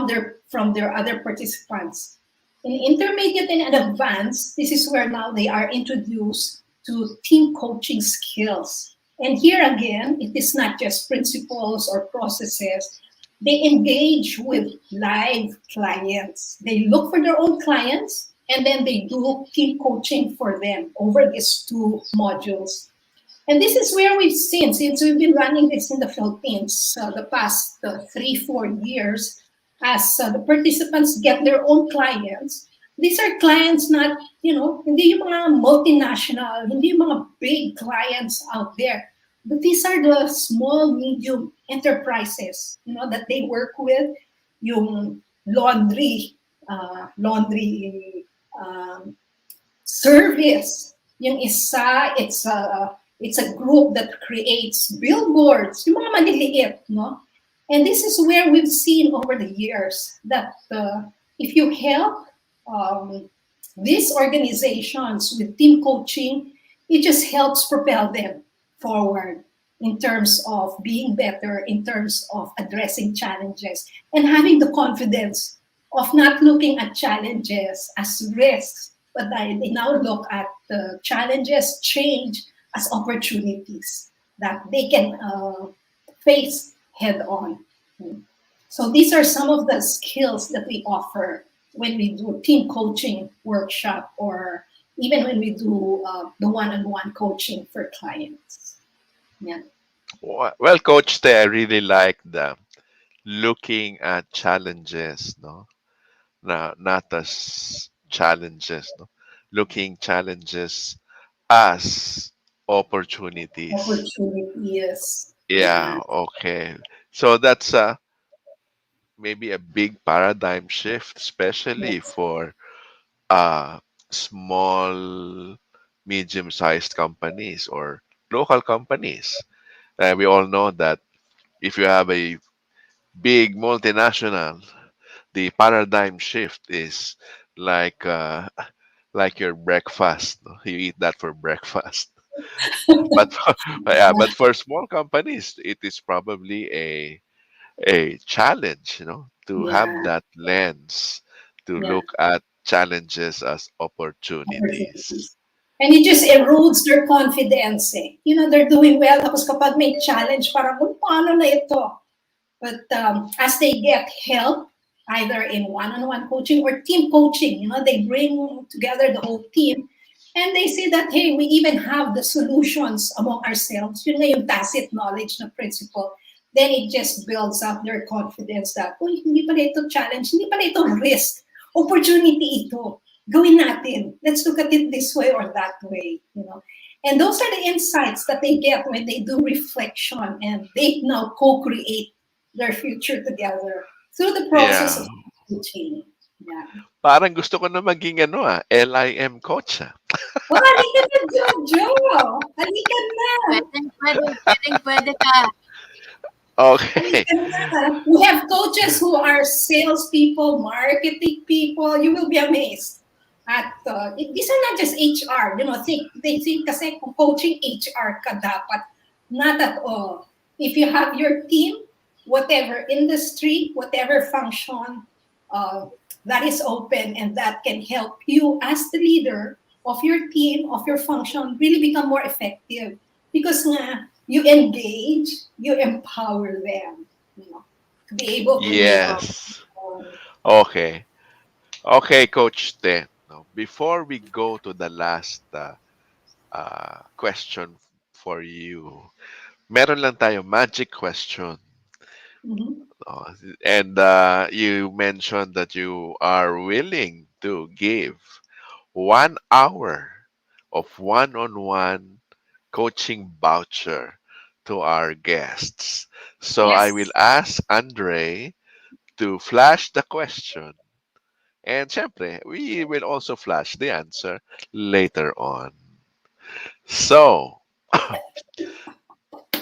their other participants. In intermediate and advanced, this is where now they are introduced to team coaching skills. And here again, it is not just principles or processes. They engage with live clients. They look for their own clients and then they do team coaching for them over these two modules. And this is where we've seen, since we've been running this in the Philippines the past 3-4 years, as the participants get their own clients. These are clients not, hindi yung mga multinational, hindi yung mga big clients out there. But these are the small, medium enterprises, that they work with. Yung laundry service. Yung isa, it's a group that creates billboards, yung mga maliliit, no? And this is where we've seen over the years that if you help these organizations with team coaching, it just helps propel them forward in terms of being better, in terms of addressing challenges, and having the confidence of not looking at challenges as risks, but they now look at the challenges, change as opportunities that they can face head on. So these are some of the skills that we offer when we do team coaching workshop, or even when we do the one-on-one coaching for clients. Yeah. Well, Coach Te, I really like the looking at challenges, no? Not as challenges, no? Looking challenges as opportunities. Opportunity, yes. Yeah, okay. So that's maybe a big paradigm shift, especially Yes. for small, medium-sized companies or local companies. We all know that if you have a big multinational, the paradigm shift is like uh, like your breakfast. No? You eat that for breakfast. But yeah, but for small companies, it is probably a challenge, to have Yeah. that lens to Yeah. look at challenges as opportunities. Opportunities. And it just erodes their confidence. Eh. They're doing well. Tapos kapag may challenge, parang, paano na ito? But as they get help, either in one-on-one coaching or team coaching, they bring together the whole team, and they say that, hey, we even have the solutions among ourselves. Yun na yung tacit knowledge na principle. Then it just builds up their confidence that, uy, hindi pala ito challenge, hindi pala ito risk, opportunity ito. Gawin natin. Let's look at it this way or that way. And those are the insights that they get when they do reflection, and they now co-create their future together through the process Yeah. of coaching. Yeah. Parang gusto ko na maging LIM coach. Oh, halika na, Jojo! Halika na! Pwede ka. Okay. Halika na! We have coaches who are salespeople, marketing people. You will be amazed. These are not just HR. They think kasi kung coaching HR ka dapat. Not at all. If you have your team, whatever industry, whatever function, that is open and that can help you as the leader of your team, of your function, really become more effective. Because you engage, you empower them, to be able to make. Yes. Okay. Okay, Coach Te. Now, before we go to the last question for you, meron lang tayo magic question. Mhm. Uh, and you mentioned that you are willing to give 1 hour of one-on-one coaching voucher to our guests. So I will Yes. ask Andre to flash the question. And syempre, we will also flash the answer later on. So,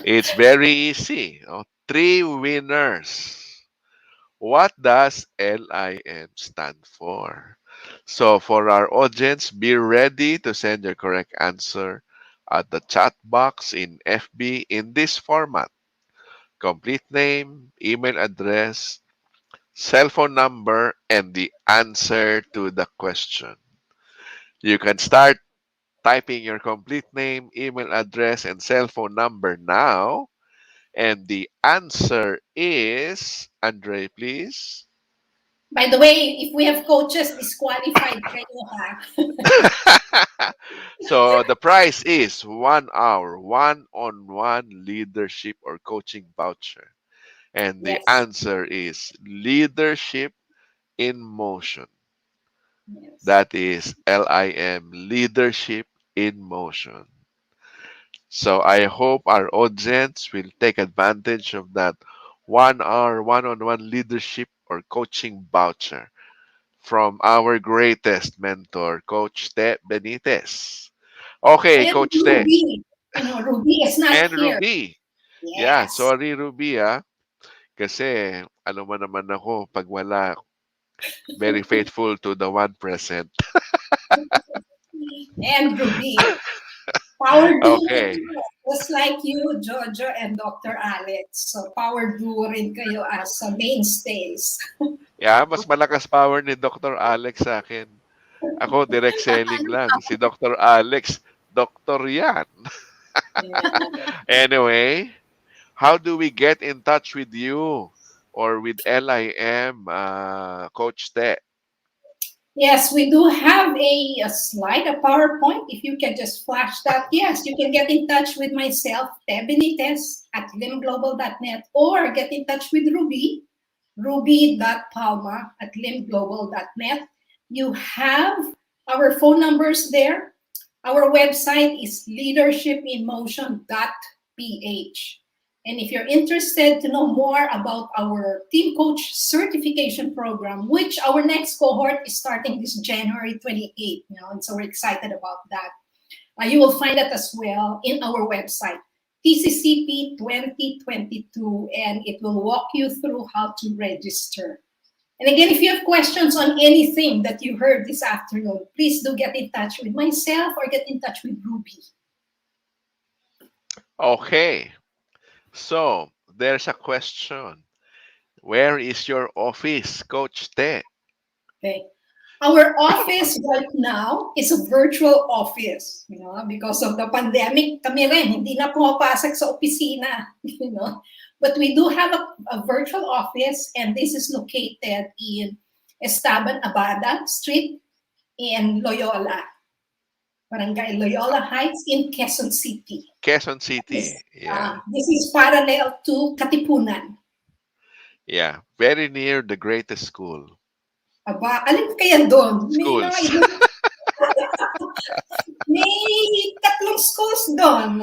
it's very easy. Three winners. What does LIM stand for? So, for our audience, be ready to send your correct answer at the chat box in FB in this format: complete name, email address, cell phone number, and the answer to the question. You can start typing your complete name, email address, and cell phone number now. And the answer is, Andre, please. By the way, if we have coaches disqualified kayo, ha? So the price is 1 hour, one-on-one leadership or coaching voucher. And the Yes. answer is leadership in motion. Yes. That is LIM, leadership in motion. So I hope our audience will take advantage of that 1 hour, one-on-one leadership or coaching voucher from our greatest mentor, Coach Te Benitez. Okay, And Coach Te. Ruby. Ruby is not And here. Ruby. Yeah, Yes. sorry Ruby Kasi ano mo naman ako pag wala, very faithful to the one present. And Ruby. Power duo Okay. ito. Just like you, Jojo, and Dr. Alex. So, power duo rin kayo as mainstays. Yeah, mas malakas power ni Dr. Alex sa akin. Ako, direct selling lang. Si Dr. Alex, doktor yan. Anyway, how do we get in touch with you or with LIM, Coach Te? Yes, we do have a slide, a PowerPoint. If you can just flash that, yes, you can get in touch with myself, Te Benitez at limglobal.net, or get in touch with Ruby, ruby.palma at limglobal.net. You have our phone numbers there. Our website is leadershipinmotion.ph. And if you're interested to know more about our Team Coach Certification Program, which our next cohort is starting this January 28th, and so we're excited about that. You will find that as well in our website, TCCP 2022, and it will walk you through how to register. And again, if you have questions on anything that you heard this afternoon, please do get in touch with myself or get in touch with Ruby. Okay. So, there's a question. Where is your office, Coach Te? Okay. Our office right now is a virtual office, because of the pandemic. Kami rin, hindi na pumapasok sa opisina, But we do have a virtual office, and this is located in Estaban Abada Street in Loyola, Barangay Loyola Heights in Quezon City. Quezon City. Yeah. This is parallel to Katipunan. Yeah. Very near the greatest school. Aba, alin kaya doon? Schools. May tatlong schools doon.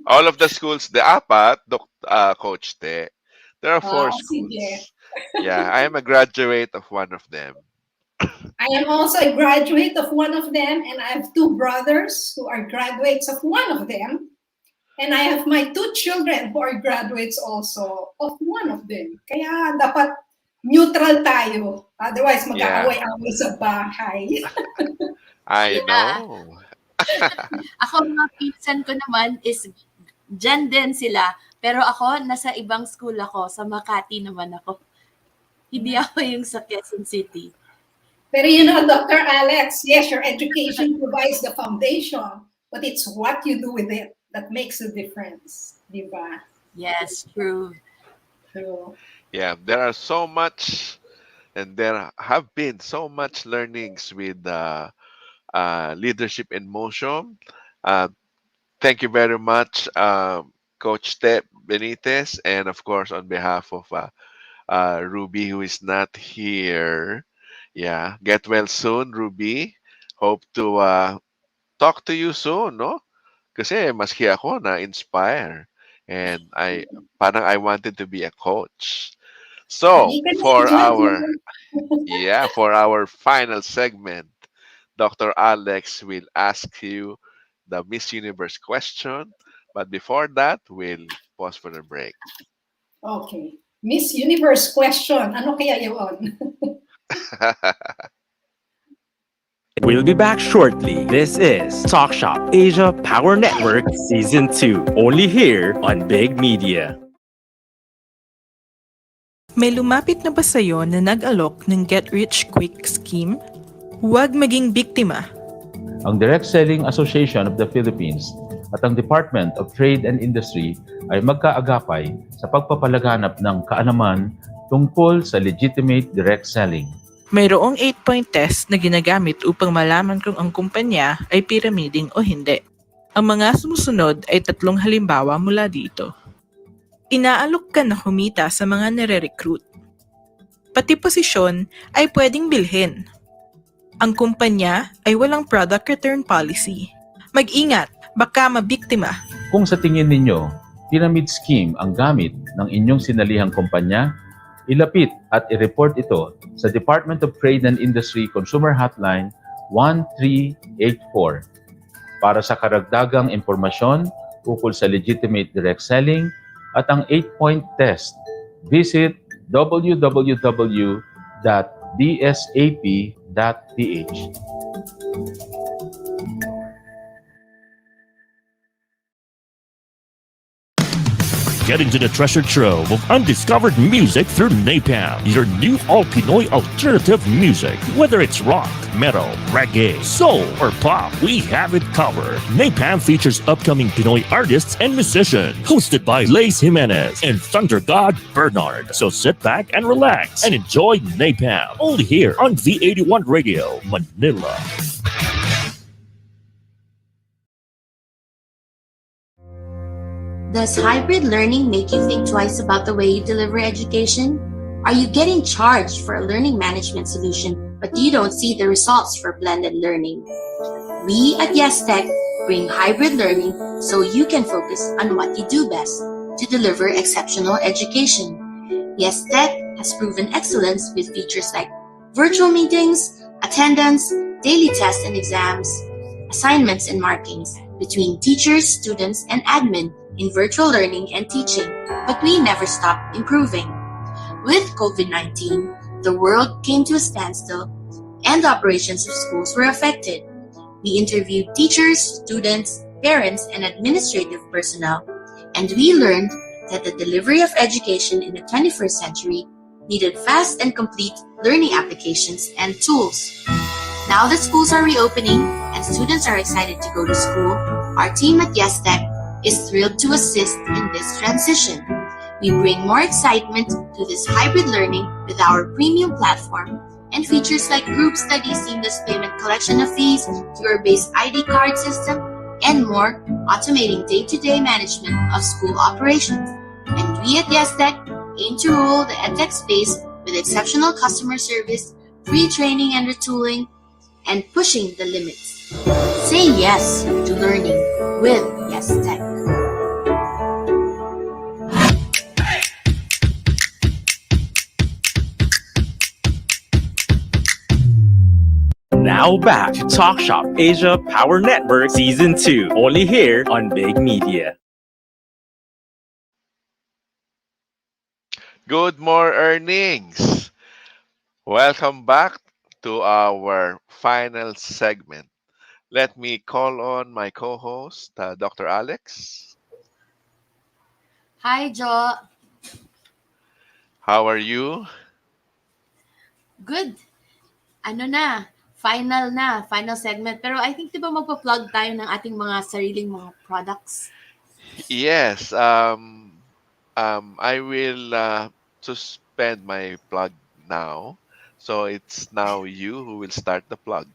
All of the schools, the apat, Coach Te, there are 4 schools. Sige. Yeah, I am a graduate of one of them. I am also a graduate of one of them, and I have 2 brothers who are graduates of one of them. And I have my 2 children who are graduates also of one of them. Kaya dapat neutral tayo. Otherwise, mag-aaway-away sa bahay. I know. Ako, mga pinsan ko naman is dyan din sila. Pero ako, nasa ibang school ako. Sa Makati naman ako. Hindi ako yung sa Quezon City. Pero Dr. Alex, yes, your education provides the foundation, but it's what you do with it that makes a difference. Diba? Yes, true. True. Yeah, there are so much, and there have been so much learnings with Leadership in Motion. Thank you very much, Coach Te Benitez, and of course, on behalf of Ruby, who is not here. Yeah, get well soon, Ruby. Hope to talk to you soon, no? Kasi maski ako na-inspire. And I wanted to be a coach. So, for our final segment, Dr. Alex will ask you the Miss Universe question. But before that, we'll pause for a break. Okay. Miss Universe question. Ano kaya yun? We'll be back shortly. This is Talk.Shop.Asia Power Network Season 2. Only here on Big Media. May lumapit na ba sa'yo na nag-alok ng get-rich-quick scheme? Huwag maging biktima. Ang Direct Selling Association of the Philippines at ang Department of Trade and Industry ay magkaagapay sa pagpapalaganap ng kaalaman, tungkol sa legitimate direct selling. Mayroong 8-point test na ginagamit upang malaman kung ang kumpanya ay piramiding o hindi. Ang mga sumusunod ay 3 halimbawa mula dito. Inaalok ka na kumita sa mga nire-recruit. Pati posisyon ay pwedeng bilhin. Ang kumpanya ay walang product return policy. Mag-ingat, baka mabiktima. Kung sa tingin ninyo, pyramid scheme ang gamit ng inyong sinalihang kumpanya, ilapit at i-report ito sa Department of Trade and Industry Consumer Hotline 1384. Para sa karagdagang impormasyon ukol sa legitimate direct selling at ang 8-point test, visit www.dsap.ph. Get into the treasure trove of undiscovered music through Napalm, your new all-Pinoy alternative music. Whether it's rock, metal, reggae, soul, or pop, we have it covered. Napalm features upcoming Pinoy artists and musicians, hosted by Lace Jimenez and Thunder God Bernard. So sit back and relax and enjoy Napalm, only here on V81 Radio, Manila. Does hybrid learning make you think twice about the way you deliver education? Are you getting charged for a learning management solution, but you don't see the results for blended learning? We at YesTech bring hybrid learning so you can focus on what you do best, to deliver exceptional education. YesTech has proven excellence with features like virtual meetings, attendance, daily tests and exams, assignments and markings between teachers, students, and admin in virtual learning and teaching, but we never stop improving. With COVID-19, the world came to a standstill and the operations of schools were affected. We interviewed teachers, students, parents, and administrative personnel, and we learned that the delivery of education in the 21st century needed fast and complete learning applications and tools. Now that schools are reopening and students are excited to go to school, our team at YesTech is thrilled to assist in this transition. We bring more excitement to this hybrid learning with our premium platform and features like group study, seamless payment collection of fees, QR-based ID card system, and more, automating day-to-day management of school operations. And we at YesTech aim to rule the edtech space with exceptional customer service, free training and retooling, and pushing the limits. Say yes to learning with YesTech. Now back to Talk Shop Asia Power Network Season 2, only here on Big Media. Good more earnings. Welcome back to our final segment. Let me call on my co-host, Dr. Alex. Hi, Jo. How are you? Good. Ano final segment. Pero I think 'di ba magpa-plug tayo ng ating mga sariling mga products? Yes. I will suspend my plug now. So it's now you who will start the plug.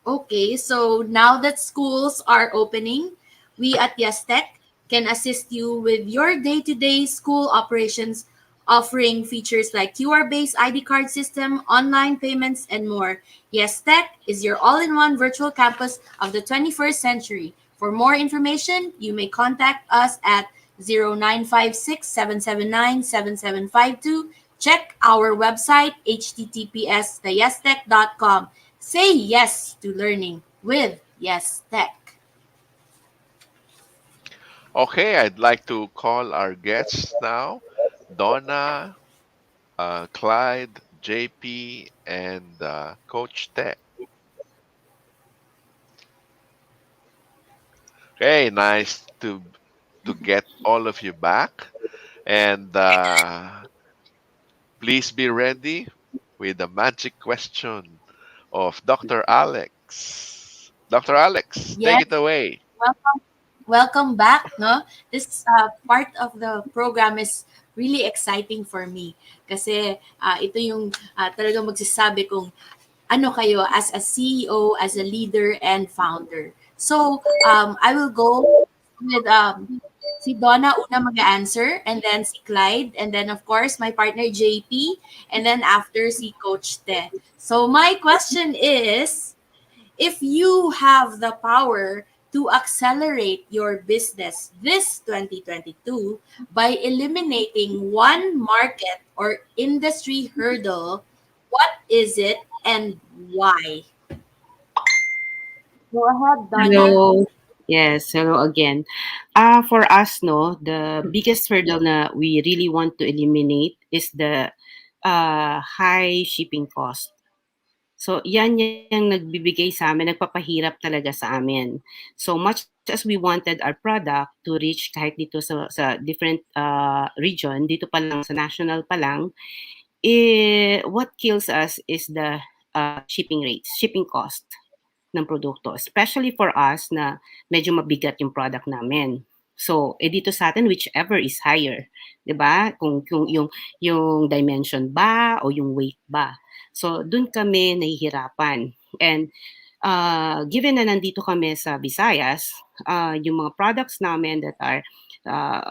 Okay, so now that schools are opening, we at YesTech can assist you with your day-to-day school operations, offering features like QR-based ID card system, online payments, and more. YesTech is your all-in-one virtual campus of the 21st century. For more information, you may contact us at 0956-779-7752. Check our website, https://theyestech.com. Say yes to learning with YesTech. Okay, I'd like to call our guests now, Donna, Clyde, JP, and Coach Tech. Okay, nice to get all of you back, and please be ready with the magic question of Dr. Alex. Dr. Alex, take Yes, it away. welcome back. No, this part of the program is really exciting for me. Kasi ito yung talagang magsasabi kung ano kayo as a CEO, as a leader and founder. So, I will go with si Donna una mag-answer, and then si Clyde, and then of course my partner JP, and then after si Coach Te. So my question is, if you have the power to accelerate your business this 2022 by eliminating one market or industry hurdle, what is it and why? Go ahead, Donna. Hello. Yes, hello again. For us, no, the biggest hurdle na we really want to eliminate is the high shipping cost. So, yan yung nagbibigay sa amin, nagpapahirap talaga sa amin. So much as we wanted our product to reach kahit dito sa different region, dito pa lang sa national pa lang, what kills us is the shipping rates, shipping cost ng produkto. Especially for us na medyo mabigat yung product namin. So, dito sa atin, whichever is higher. 'Di ba? Kung yung dimension ba o yung weight ba. So, dun kami nahihirapan. And given na nandito kami sa Visayas, yung mga products namin that are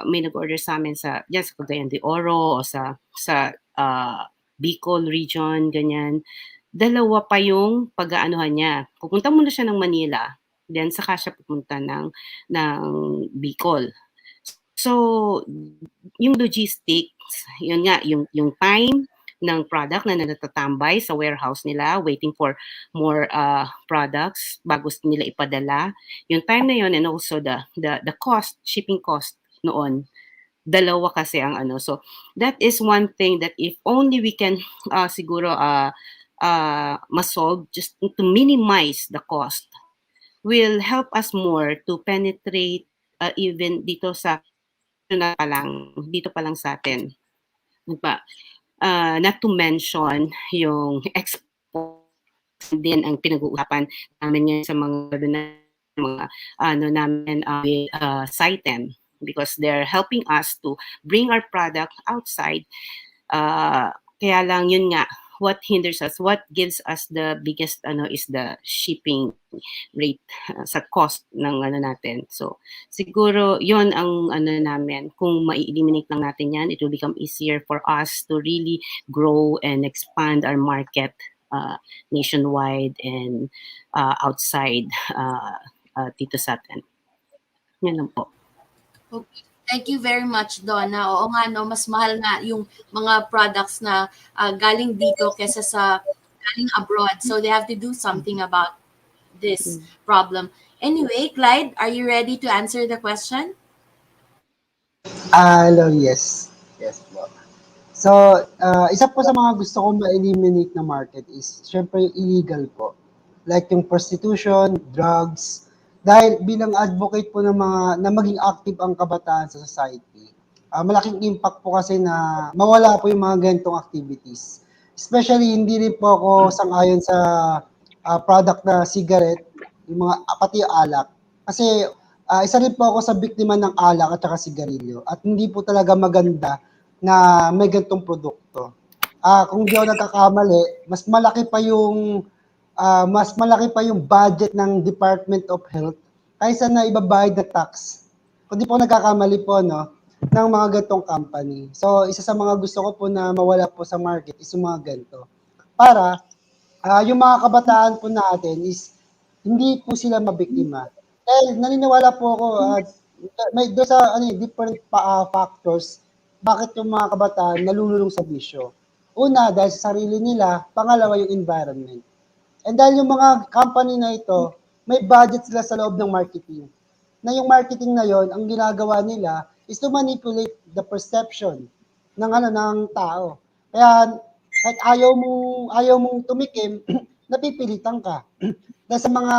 may nag-order sa amin sa Cagayan de Oro o sa Bicol region, ganyan. Dalawa pa yung pag-aanuhan niya. Pupunta muna siya ng Manila, then saka siya pupunta ng Bicol. So, yung logistics, yun nga, yung time ng product na natatambay sa warehouse nila, waiting for more products bago nila ipadala. Yung time na yun, and also the cost, shipping cost noon, dalawa kasi ang ano. So, that is one thing that if only we can siguro masolve, just to minimize the cost, will help us more to penetrate even dito sa dito pa lang sa atin. Diba? Not to mention yung export din ang pinag-uusapan namin yan sa mga namin with Sitem, because they're helping us to bring our product outside. Kaya lang yun nga, what hinders us, what gives us the biggest is the shipping rate sa cost ng natin. So siguro yon ang namin, kung mai-eliminate lang natin yan, it will become easier for us to really grow and expand our market nationwide and outside dito sa atin. Yan lang po. Okay. Thank you very much, Donna. Oo nga, no, mas mahal nga yung mga products na galing dito kesa sa galing abroad. So they have to do something about this problem. Anyway, Clyde, are you ready to answer the question? Hello, yes. Yes po. So, isa po sa mga gusto kong ma-eliminate na market is syempre yung illegal po. Like yung prostitution, drugs. Dahil bilang advocate po ng na maging active ang kabataan sa society, malaking impact po kasi na mawala po yung mga ganitong activities. Especially, hindi rin po ako sang-ayon sa product na cigarette, yung mga, pati yung alak. Kasi isa rin po ako sa biktima ng alak at saka sigarilyo. At hindi po talaga maganda na may ganitong produkto. Kung di ako nagkakamali, mas malaki pa yung budget ng Department of Health kaysa na ibabayad na tax. Kung di po nagkakamali po, no, ng mga ganitong company. So, isa sa mga gusto ko po na mawala po sa market is yung mga ganito. Para yung mga kabataan po natin is hindi po sila mabiktima. Naniniwala po ako may doon sa different factors bakit yung mga kabataan nalululong sa bisyo. Una, dahil sa sarili nila. Pangalawa, yung environment. And dahil yung mga company na ito, may budget sila sa loob ng marketing. Na yung marketing na yon, ang ginagawa nila is to manipulate the perception ng tao. Kaya kahit ayaw mong tumikim, napipilitan ka. Dahil sa mga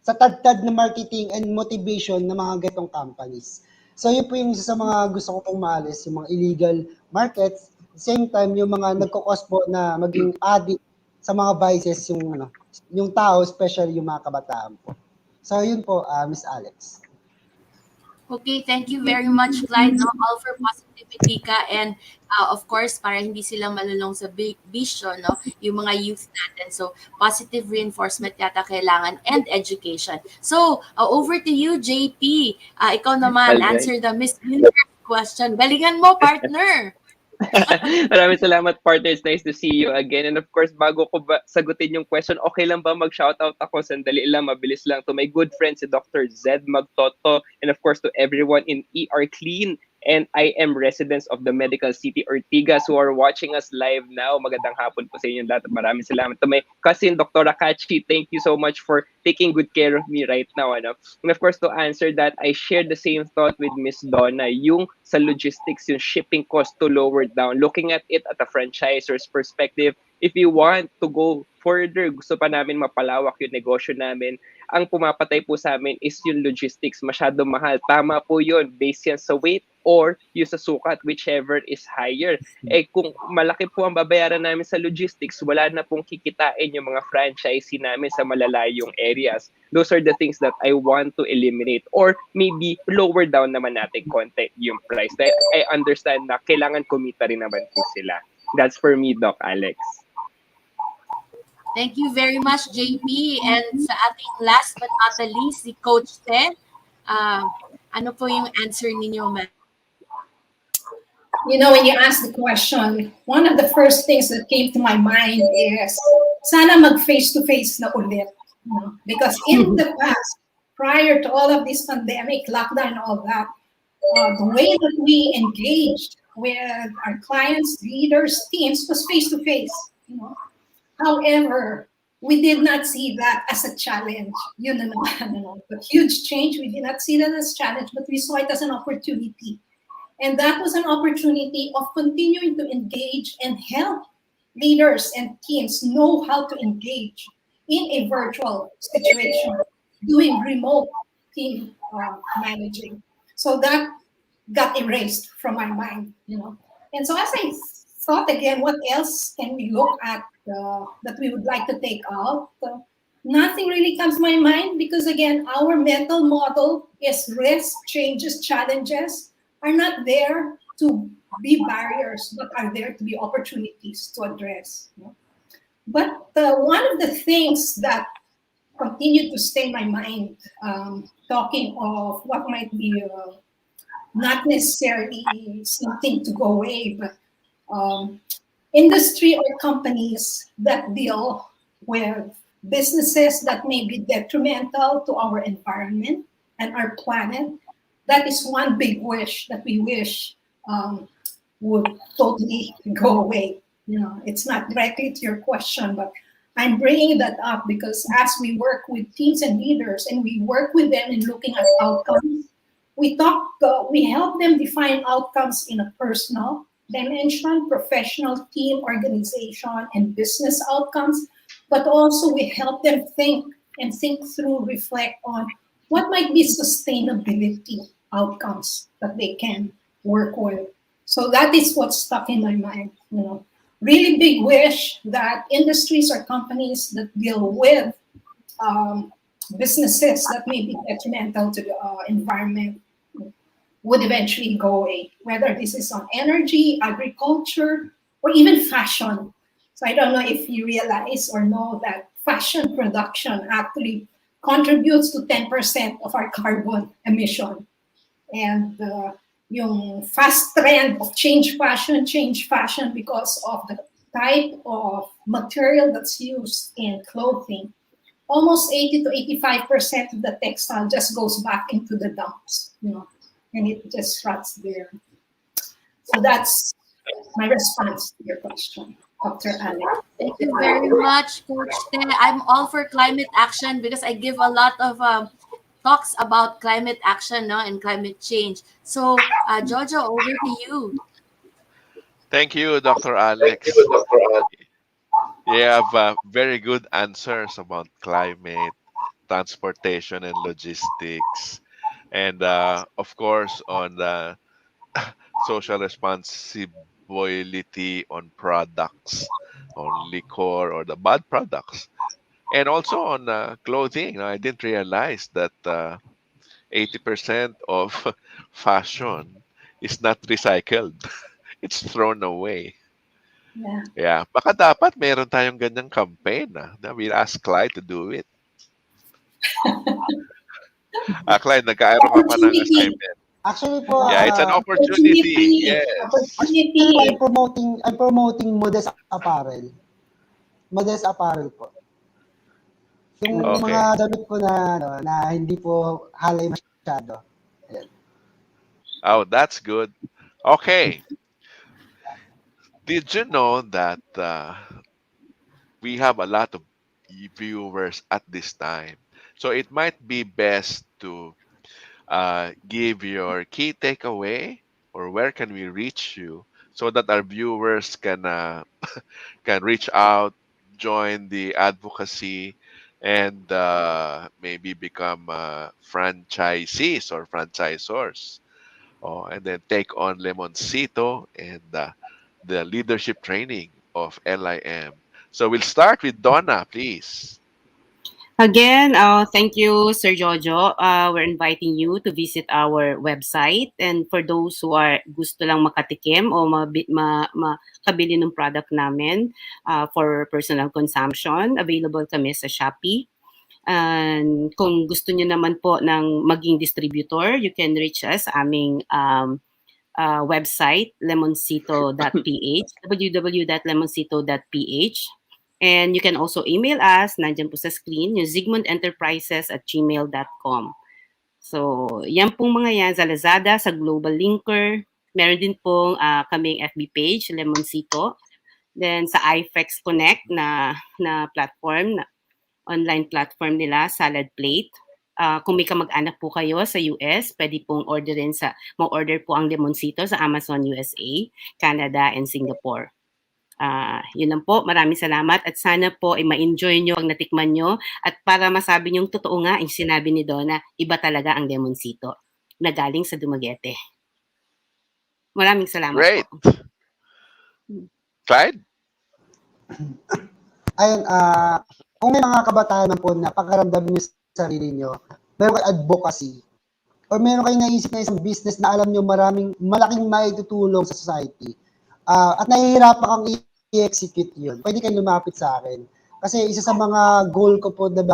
sa tad-tad na marketing and motivation ng mga gatong companies. So yun po yung isa sa mga gusto ko pong maalis, yung mga illegal markets. Same time, yung mga nagkakos po na maging addict sa mga vices yung tao, especially yung mga kabataan po. So yun po, Miss Alex. Okay, thank you very much, Clyde. No, all for positivity ka. And of course, para hindi sila malulong sa bisyo, no, yung mga youth natin. So, positive reinforcement yata kailangan and education. So, over to you, JP. Ikaw naman, All right. answer the Miss Universe question. Galingan mo, partner! Maraming salamat, partner. It's nice to see you again. And of course, bago ko sagutin yung question, okay lang ba mag-shoutout ako? Sandali lang, mabilis lang. To my good friend, si Dr. Zed Magtoto. And of course, to everyone in ER Clean and I am residents of the Medical City Ortigas who are watching us live now. Magandang hapon po sa inyo lahat. Maraming salamat. To my cousin, Dr. Akachi, thank you so much for taking good care of me right now. Ano? And of course, to answer that, I share the same thought with Miss Donna. Yung sa logistics, yung shipping cost to lower down. Looking at it at a franchisor's perspective, if you want to go further, gusto pa namin mapalawak yung negosyo namin, ang pumapatay po sa amin is yung logistics. Masyado mahal. Tama po yun. Based yan sa weight or yung sa sukat, whichever is higher. Eh kung malaki po ang babayaran namin sa logistics, wala na pong kikitain yung mga franchisee namin sa malalayong areas. Those are the things that I want to eliminate or maybe lower down naman natin konti yung price. Dahil I understand na kailangan kumita rin naman po sila. That's for me, Doc Alex. Thank you very much, JP. And sa ating last but not the least, si Coach Te. Ano po yung answer ninyo, ma'am? You know, when you ask the question, one of the first things that came to my mind is, sana mag face-to-face na ulit. You know? Because in the past, prior to all of this pandemic, lockdown, and all that, the way that we engaged with our clients, leaders, teams was face-to-face. You know? However, we did not see that as a challenge. Yun na naman, the huge change, we did not see that as a challenge, but we saw it as an opportunity. And that was an opportunity of continuing to engage and help leaders and teams know how to engage in a virtual situation, doing remote team managing. So that got erased from my mind, you know. And so as I thought again, what else can we look at that we would like to take out? Nothing really comes to my mind because again, our mental model is risk, changes, challenges are not there to be barriers, but are there to be opportunities to address. You know? But one of the things that continued to stay in my mind, talking of what might be not necessarily something to go away, but industry or companies that deal with businesses that may be detrimental to our environment and our planet. That is one big wish that we wish would totally go away. You know, it's not directly to your question, but I'm bringing that up because as we work with teams and leaders and we work with them in looking at outcomes, we help them define outcomes in a personal dimension, professional, team, organization, and business outcomes, but also we help them think through, reflect on what might be sustainability outcomes that they can work with. So that is what's stuck in my mind. You know, really big wish that industries or companies that deal with businesses that may be detrimental to the environment would eventually go away, whether this is on energy, agriculture, or even fashion. So I don't know if you realize or know that fashion production actually contributes to 10% of our carbon emission. And yung fast trend of change fashion because of the type of material that's used in clothing. Almost 80 to 85% of the textile just goes back into the dumps, you know, and it just rots there. So that's my response to your question, Dr. Alex. Thank you very much, Coach Te. I'm all for climate action because I give a lot of talks about climate action, no, and climate change. So, Jojo, over to you. Thank you, Dr. Alex. You have very good answers about climate, transportation, and logistics. And of course, on the social responsibility on products, on liquor or the bad products. And also on clothing. I didn't realize that 80% of fashion is not recycled. It's thrown away. Yeah. Yeah, baka dapat meron tayong ganyang campaign na we'll ask Clyde to do it. Clyde, nagkaroon ka pa ng Opportunity. assignment. Actually po, Yeah, it's an opportunity. Opportunity. Yes. actually po, Opportunity. I'm promoting modest apparel. Modest apparel po. Yung Okay. mga Okay. damit po na, ano, na hindi po halay masyado. Ayan. Oh, that's good. Okay. Did you know that we have a lot of viewers at this time? So it might be best to give your key takeaway or where can we reach you so that our viewers can reach out, join the advocacy, and maybe become franchisees or franchisors. Oh, and then take on Lemoncito and the leadership training of LIM. So we'll start with Donna, please. Again, thank you, Sir Jojo. We're inviting you to visit our website. And for those who are gusto lang makatikim o makabili ng product namin for personal consumption, available kami sa Shopee. And kung gusto nyo naman po ng maging distributor, you can reach us sa aming website, lemoncito.ph, www.lemoncito.ph. And you can also email us, nandiyan po sa screen, yung zigmundenterprises@gmail.com. So, yan pong mga yan sa Lazada, sa Global Linker. Meron din pong kaming FB page, Lemoncito. Then sa iFlex Connect na platform, online platform nila, Salad Plate. Kung may kamag-anak po kayo sa US, pwede pong mag-order po ang Lemoncito sa Amazon USA, Canada, and Singapore. Yun lang po. Maraming salamat at sana po ay ma-enjoy nyo pag natikman nyo at para masabi nyong totoo nga yung sinabi ni Donna, iba talaga ang Lemoncito na galing sa Dumaguete. Maraming salamat Great. po. Clyde? Ayun, kung may mga kabataan man po na pakaramdam niyo sa sarili niyo, meron kayo advocacy, or meron kayong naisip na isang business na alam niyo malaking maitutulong sa society, at nahihirapan kang i-execute yun, pwede kayong lumapit sa akin. Kasi isa sa mga goal ko po na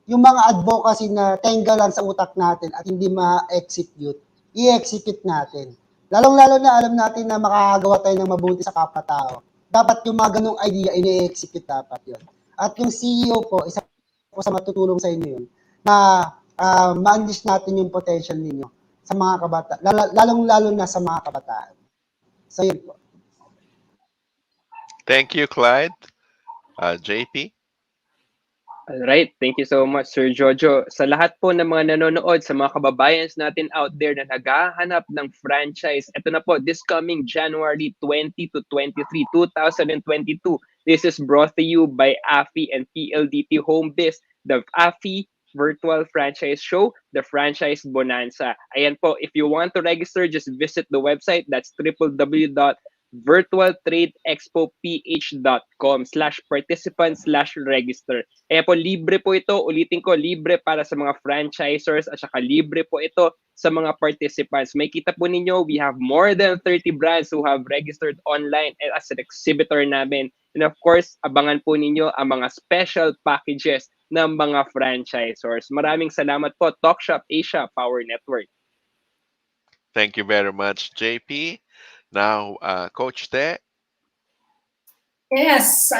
yung mga advocacy na tenga lang sa utak natin at hindi ma-execute, i-execute natin. Lalong-lalo na alam natin na makakagawa tayo ng mabuti sa kapwa-tao. Dapat yung mga ganung idea, ini-execute dapat yun. At yung CEO po, isa po sa matutulong sa inyo yun, na ma-unleash natin yung potential ninyo sa mga kabataan, lalong-lalo na sa mga kabataan. So yun po. Thank you, Clyde. JP? Alright, thank you so much, Sir Jojo. Sa lahat po ng mga nanonood, sa mga kababayans natin out there na naghahanap ng franchise, ito na po, this coming January 20 to 23, 2022. This is brought to you by AFI and PLDT Home Biz, the AFI Virtual Franchise Show, the Franchise Bonanza. Ayan po, if you want to register, just visit the website. That's www.virtualtradeexpoph.com/participant/register. Kaya po, libre po ito. Ulitin ko, libre para sa mga franchisors at saka libre po ito sa mga participants. May kita po ninyo, we have more than 30 brands who have registered online as an exhibitor namin. And of course, abangan po ninyo ang mga special packages ng mga franchisors. Maraming salamat po, Talk.Shop.Asia Power Network. Thank you very much, JP. Now, Coach Te. Yes,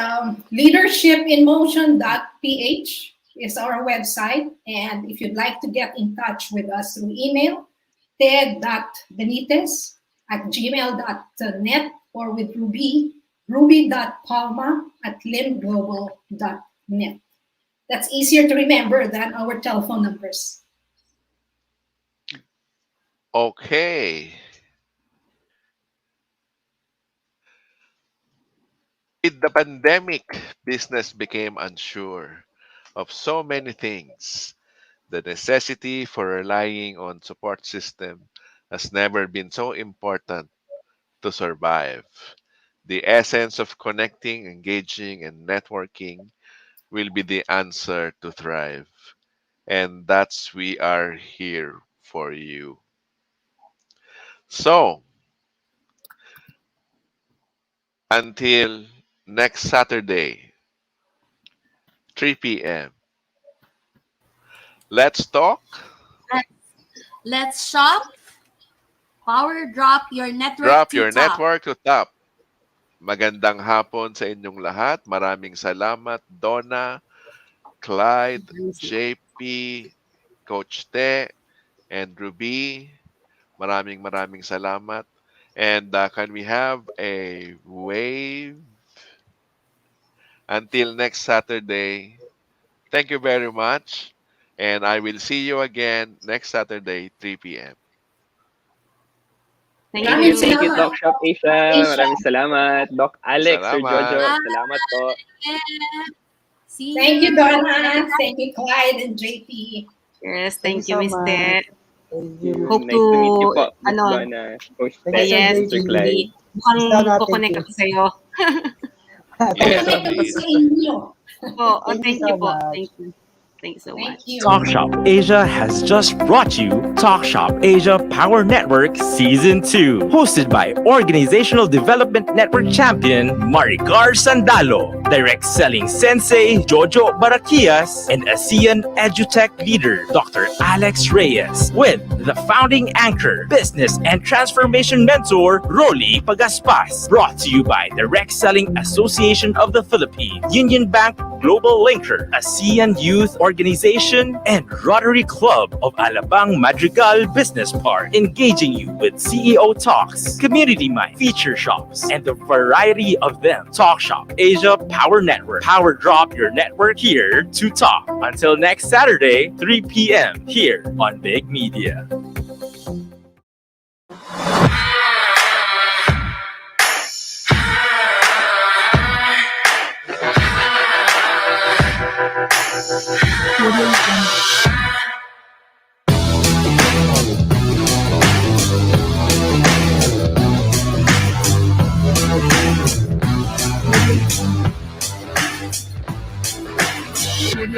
leadershipinmotion.ph is our website. And if you'd like to get in touch with us through email, ted.benitez@gmail.net or with ruby.palma@limglobal.net. That's easier to remember than our telephone numbers. Okay. With the pandemic, business became unsure of so many things. The necessity for relying on support system has never been so important to survive. The essence of connecting, engaging, and networking will be the answer to thrive. and that's we are here for you. So, until next Saturday, 3 p.m. Let's talk. Let's shop. Power drop your network Drop to your top. network to top. Magandang hapon sa inyong lahat. Maraming salamat, Donna, Clyde, JP, Coach Te, and Ruby. Maraming salamat. And can we have a wave? Until next Saturday, thank you very much. And I will see you again next Saturday, 3 p.m. Thank you, Talk Shop Asia. Maraming salamat. Doc Alex, Sir Salamat. Jojo, salamat po. See Thank you, Donna. Thank you, Clyde and JP. Yes, thank you, so Miss much. Te. Hope Nice to meet you po, Miss ano, Donna, Coach Thank Te, you, yes, Mr. Clyde. mukhang Sana kukonek thank ako sa'yo. Yes, Connect kami please. sa inyo. Thank you po. Thank you. Thanks so much. Talk.Shop Asia has just brought you Talk.Shop Asia Power Network Season 2, hosted by Organizational Development Network Champion Madrigal Sandalo, Direct Selling Sensei Jojo Barakias, and Asean EduTech leader Dr. Alex Reyes, with the founding anchor, business and transformation mentor Rolly Pagaspas. Brought to you by Direct Selling Association of the Philippines, Unionbank-Globallinker, Asean Youth Organization, and Rotary Club of Alabang Madrigal Business Park, engaging you with CEO talks, community mind, feature shops, and a variety of them. Talk.Shop Asia Power Network. Power drop your network here to talk. Until next Saturday, 3 p.m. here on Big Media. Audio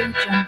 Jungle.